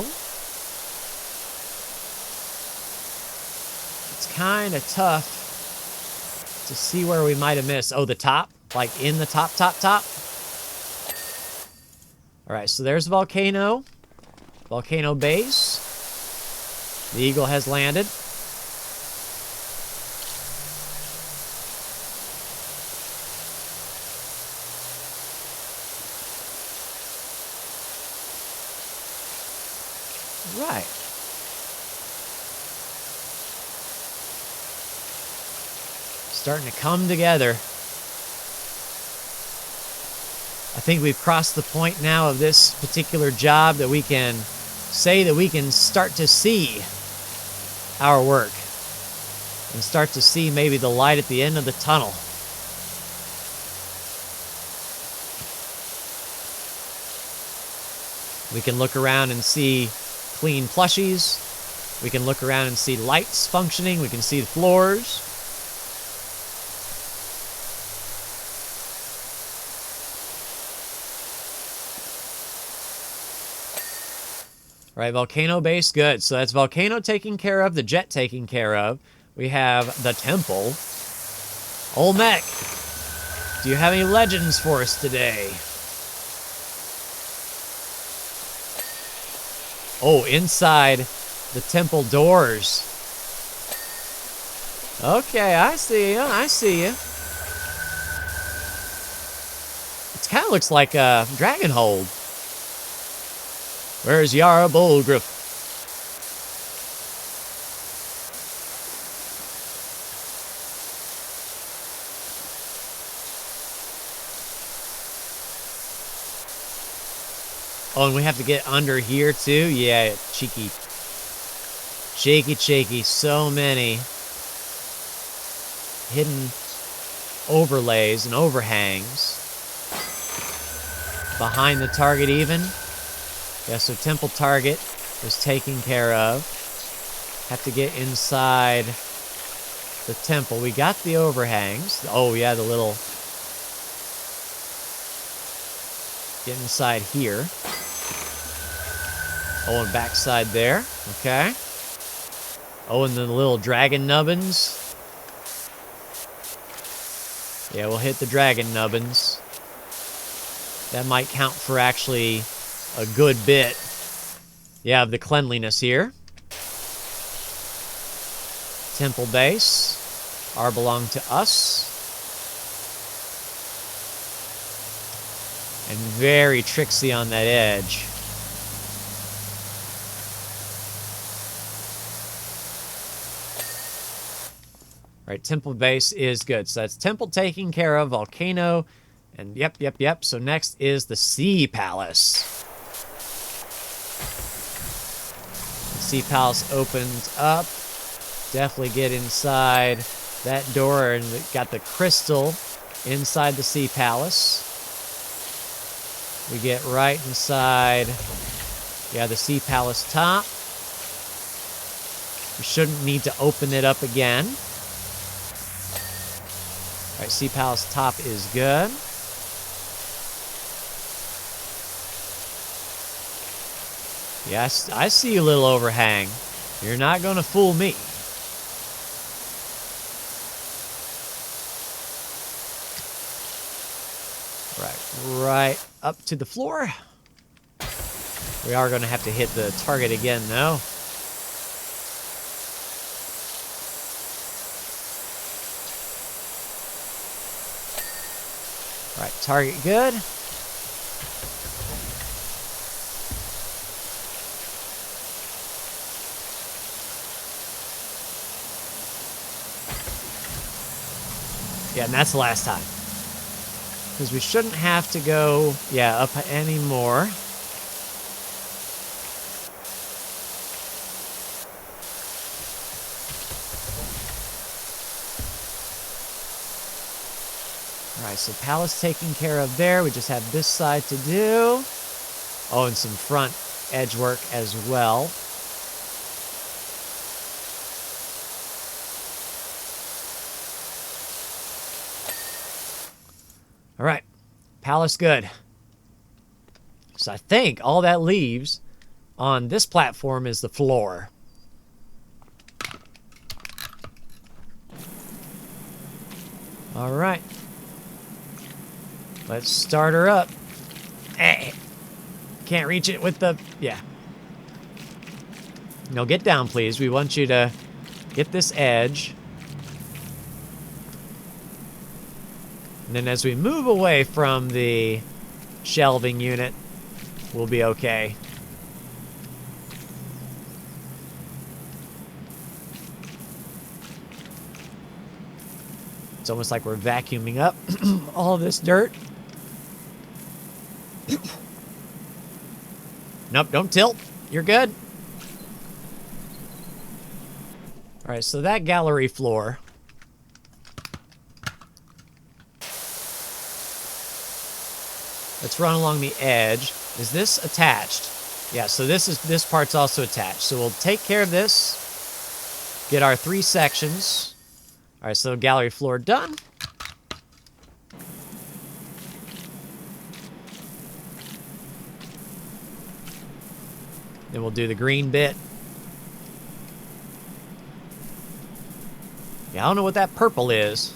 It's kind of tough to see where we might have missed. Oh, the top? Like in the top. All right, so there's volcano. Volcano base. The Eagle has landed. Right. Starting to come together. I think we've crossed the point now of this particular job that we can say that we can start to see our work and start to see maybe the light at the end of the tunnel. We can look around and see clean plushies. We can look around and see lights functioning. We can see the floors. All right, volcano base, good. So that's volcano taken care of, the jet taken care of. We have the temple. Old Mech, do you have any legends for us today? Oh, inside the temple doors. Okay, I see you. I see you. It kind of looks like a dragon hold. Where's Yara Bulgriff? Oh, and we have to get under here too? Yeah, cheeky. Cheeky. So many hidden overlays and overhangs. Behind the target even. Yeah, so temple target is taken care of. Have to get inside the temple. We got the overhangs. Oh, yeah, the little... Get inside here. Oh, and backside there. Okay. Oh, and the little dragon nubbins. Yeah, we'll hit the dragon nubbins. That might count for actually a good bit. Yeah, of the cleanliness here. Temple base. Are belong to us. And very tricksy on that edge. All right, temple base is good. So that's temple taken care of, volcano, and yep. So next is the sea palace. The sea palace opens up. Definitely get inside that door, and got the crystal inside the sea palace. We get right inside, yeah, the sea palace top. We shouldn't need to open it up again. All right, sea palace top is good. Yes, I see a little overhang. You're not going to fool me. Right up to the floor. We are going to have to hit the target again, though. All right, target good. Yeah, and that's the last time. Because we shouldn't have to go, yeah, up anymore. Alright, so palace taken care of there. We just have this side to do. Oh, and some front edge work as well. All right, palace good. So I think all that leaves on this platform is the floor. All right. Let's start her up. Hey, can't reach it with the, yeah. No, get down, please. We want you to get this edge. And then as we move away from the shelving unit, we'll be okay. It's almost like we're vacuuming up all this dirt. Nope, don't tilt. You're good. All right, so that gallery floor. Let's run along the edge. Is this attached? Yeah, so this part's also attached. So we'll take care of this. Get our 3 sections. All right, so gallery floor done. Then we'll do the green bit. Yeah, I don't know what that purple is.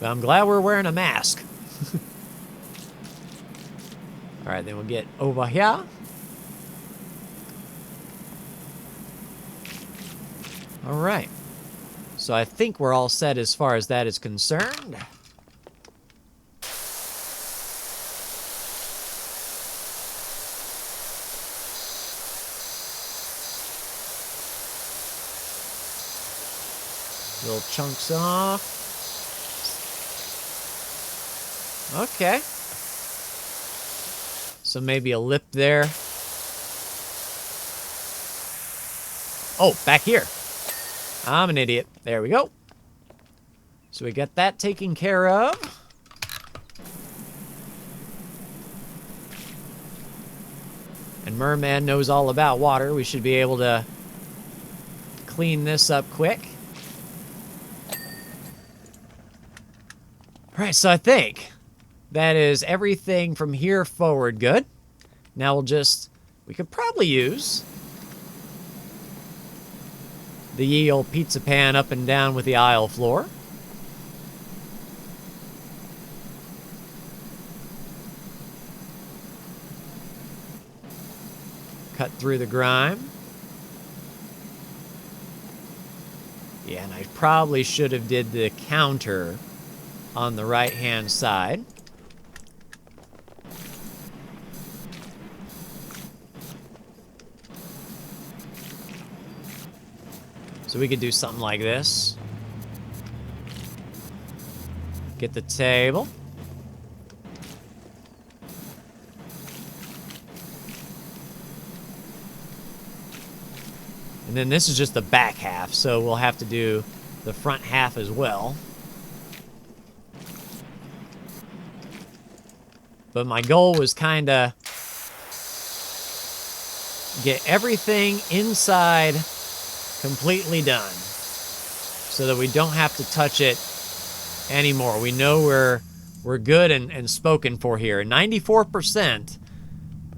But I'm glad we're wearing a mask. All right, then we'll get over here. All right. So I think we're all set as far as that is concerned. Little chunks off. Okay. So maybe a lip there. Oh, back here. I'm an idiot. There we go. So we got that taken care of. And Merman knows all about water. We should be able to clean this up quick. All right, so I think that is everything from here forward good. Now we could probably use the ye old pizza pan up and down with the aisle floor. Cut through the grime. Yeah, and I probably should have did the counter on the right-hand side. So we could do something like this. Get the table. And then this is just the back half, so we'll have to do the front half as well. But my goal was kind of get everything inside completely done so that we don't have to touch it anymore. We know we're good and spoken for here. 94%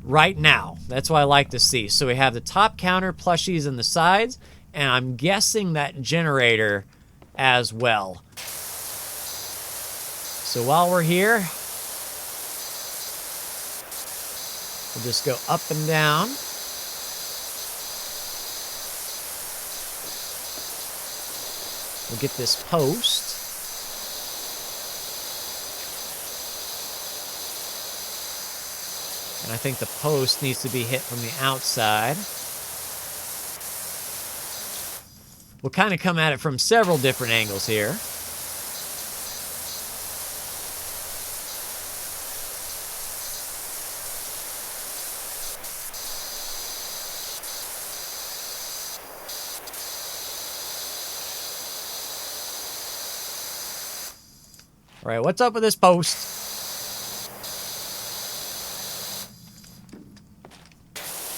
right now. That's what I like to see. So we have the top counter, plushies, and the sides, and I'm guessing that generator as well. So while we're here, we'll just go up and down. We'll get this post. And I think the post needs to be hit from the outside. We'll kind of come at it from several different angles here. All right, what's up with this post?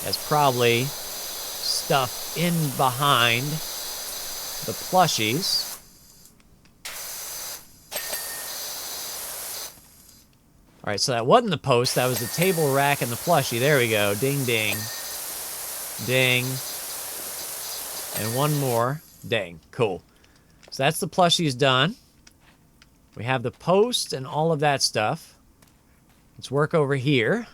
There's probably stuff in behind the plushies. All right, so that wasn't the post. That was the table rack and the plushie. There we go. Ding, ding. Ding. And one more. Dang. Cool. So that's the plushies done. We have the post and all of that stuff. Let's work over here.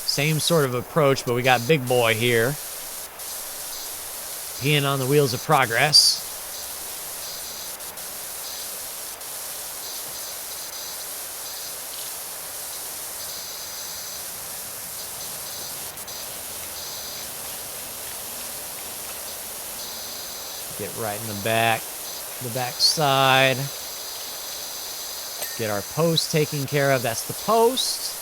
Same sort of approach, but we got Big Boy here. Peeing on the wheels of progress. Get right in the back side. Get our post taken care of. That's the post.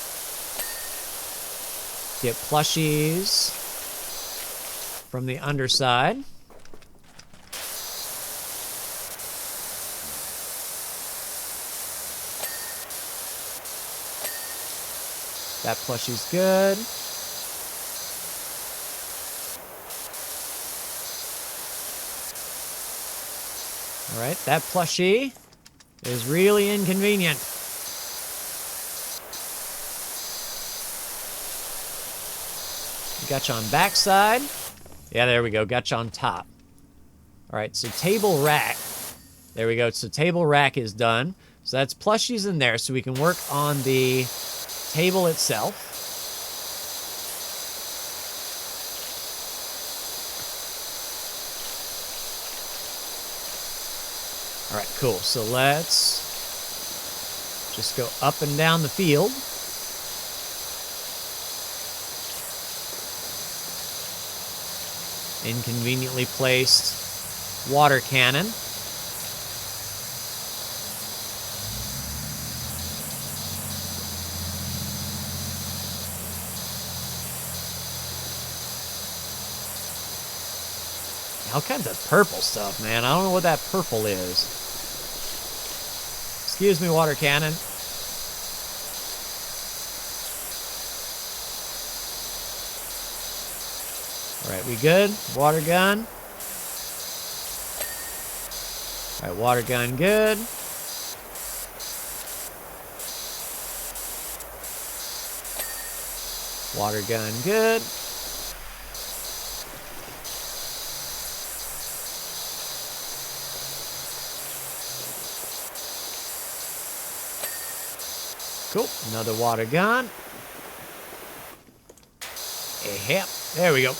Get plushies from the underside. That plushie's good. All right, that plushie is really inconvenient. Got you on backside. Yeah, there we go. Got you on top. All right, so table rack. There we go. So table rack is done. So that's plushies in there, so we can work on the table itself. All right, cool. So let's just go up and down the field. Inconveniently placed water cannon. All kinds of purple stuff, man. I don't know what that purple is. Excuse me, water cannon. All right, we good? Water gun. All right, water gun good. Water gun good. Cool. Another water gun. Yep. There we go.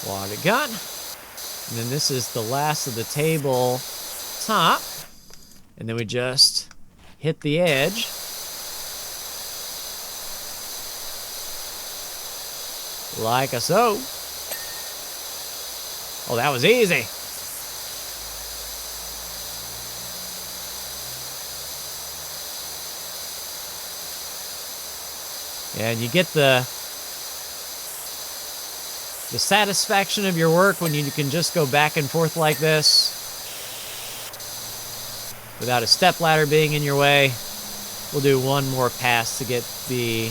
Water gun. And then this is the last of the table top. And then we just hit the edge. Like so. Oh, that was easy. Yeah, and you get the satisfaction of your work when you can just go back and forth like this without a stepladder being in your way. We'll do one more pass to get the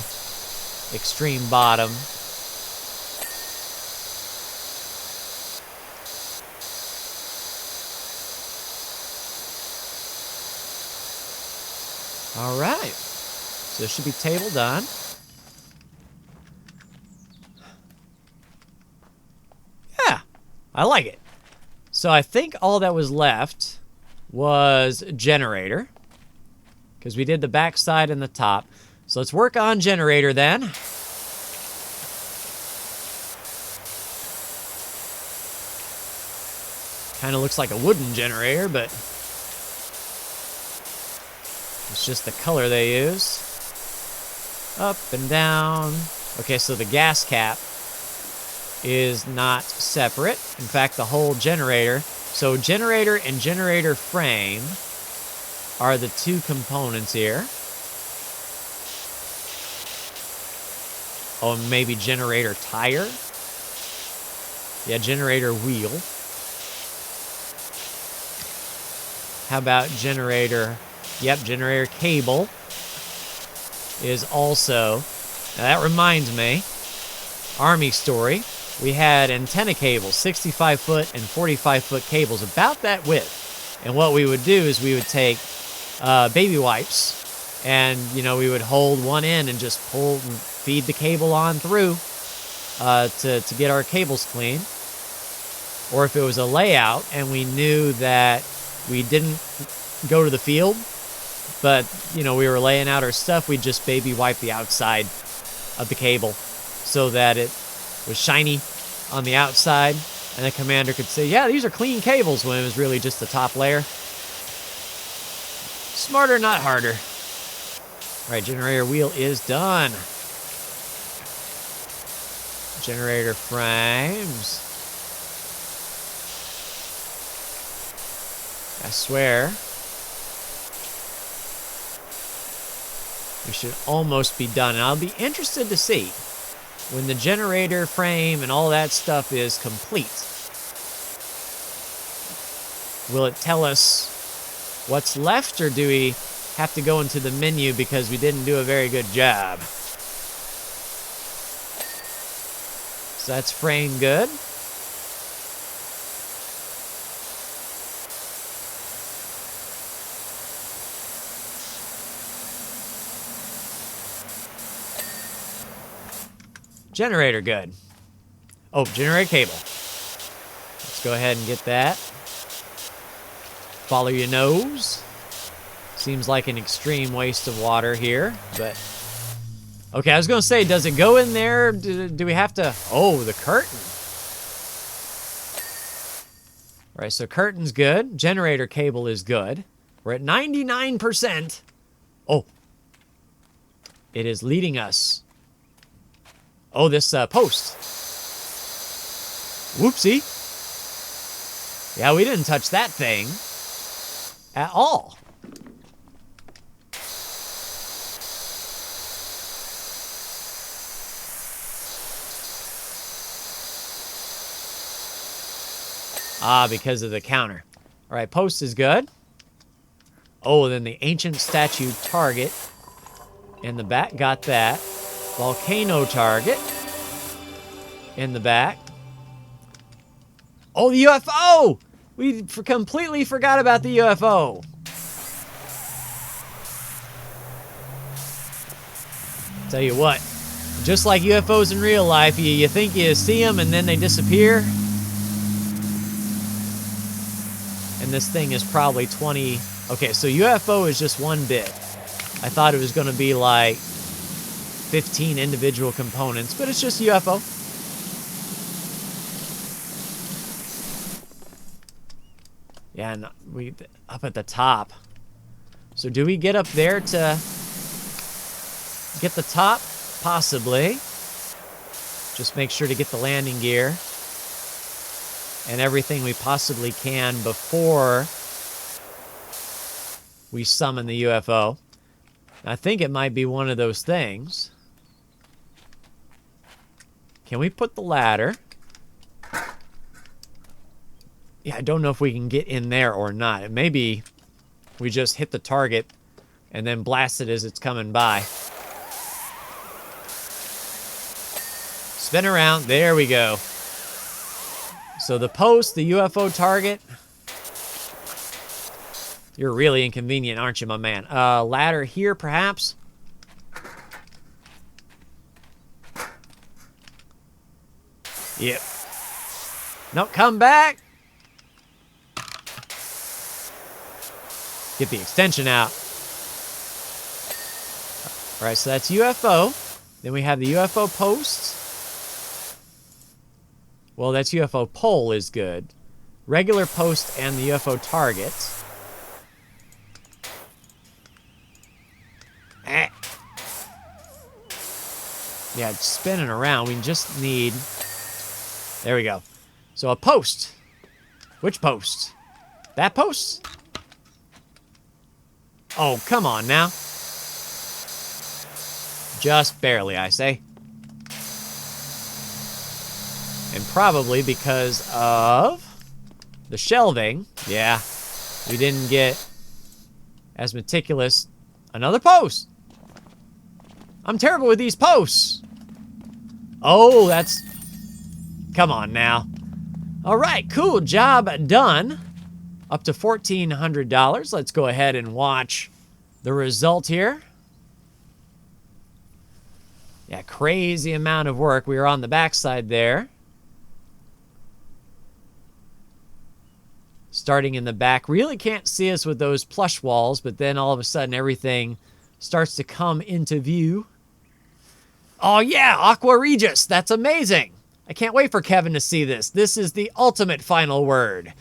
extreme bottom. All right, so this should be table done. Yeah, I like it. So I think all that was left was generator, because we did the back side and the top. So let's work on generator then. Kind of looks like a wooden generator, but it's just the color they use. Up and down. Okay, so the gas cap is not separate. In fact, the whole generator. So generator and generator frame are the two components here. Oh, maybe generator tire. Yeah, generator wheel. How about generator? Yep, generator cable is also. Now that reminds me, Army story. We had antenna cables, 65-foot and 45-foot cables, about that width. And what we would do is we would take baby wipes, and we would hold one end and just pull and feed the cable on through to get our cables clean. Or if it was a layout and we knew that we didn't go to the field, but we were laying out our stuff, we'd just baby wipe the outside of the cable so that it was shiny on the outside, and the commander could say, yeah, these are clean cables, when it was really just the top layer. Smarter, not harder. All right, generator wheel is done. Generator frames. I swear we should almost be done. And I'll be interested to see when the generator frame and all that stuff is complete. Will it tell us what's left, or do we have to go into the menu because we didn't do a very good job? So that's frame good. Generator good. Oh, generator cable. Let's go ahead and get that. Follow your nose. Seems like an extreme waste of water here, but okay, I was going to say, does it go in there? Do we have to? Oh, the curtain. All right, so curtain's good. Generator cable is good. We're at 99%. Oh, It is leading us. Oh, this post. Whoopsie. Yeah, we didn't touch that thing at all. Ah, because of the counter. All right, post is good. Oh, then the ancient statue target in the back. Got that. Volcano target in the back. Oh, the UFO! We completely forgot about the UFO. Tell you what, just like UFOs in real life, you think you see them and then they disappear. And this thing is probably 20... Okay, so UFO is just one bit. I thought it was going to be like 15 individual components, but it's just UFO. Yeah, and we up at the top. So do we get up there to get the top? Possibly. Just make sure to get the landing gear and everything we possibly can before we summon the UFO. I think it might be one of those things. Can we put the ladder? Yeah, I don't know if we can get in there or not. Maybe we just hit the target and then blast it as it's coming by. Spin around. There we go. So the post, the UFO target. You're really inconvenient, aren't you, my man? Ladder here, perhaps? Yep. No, come back. Get the extension out. All right, so that's UFO. Then we have the UFO post. Well, that's UFO pole is good. Regular post and the UFO target. Yeah, it's spinning around. We just need... There we go. So a post. Which post? That post? Oh, come on now. Just barely, I say. And probably because of the shelving. Yeah, we didn't get as meticulous. Another post. I'm terrible with these posts. Oh, that's... Come on now. All right, cool. Job done. Up to $1,400. Let's go ahead and watch the result here. Yeah, crazy amount of work. We were on the backside there. Starting in the back. Really can't see us with those plush walls, but then all of a sudden everything starts to come into view. Oh yeah, Aqua Regis. That's amazing. I can't wait for Kevin to see this. This is the ultimate final word.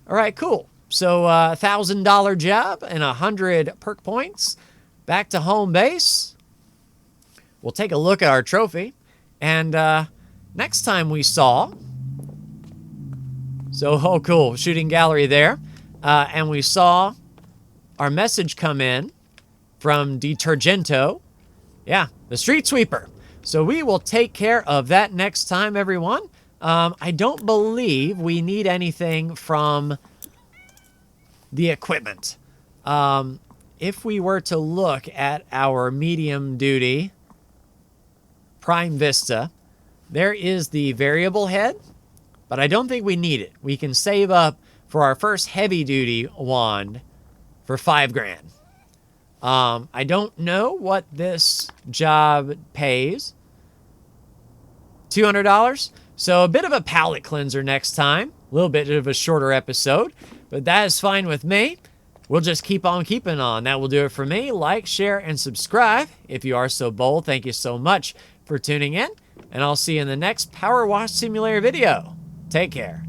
All right, cool. So $1,000 job and 100 perk points. Back to home base. We'll take a look at our trophy. And next time we saw... So, oh cool, shooting gallery there. And we saw our message come in from Detergento. Yeah, the street sweeper. So we will take care of that next time, everyone. I don't believe we need anything from the equipment. If we were to look at our medium duty Prime Vista, there is the variable head, but I don't think we need it. We can save up for our first heavy duty wand for $5,000. I don't know what this job pays. $200. So a bit of a palate cleanser next time. A little bit of a shorter episode, but that is fine with me. We'll just keep on keeping on. That will do it for me. Like, share, and subscribe if you are so bold. Thank you so much for tuning in, and I'll see you in the next PowerWash Simulator video. Take care.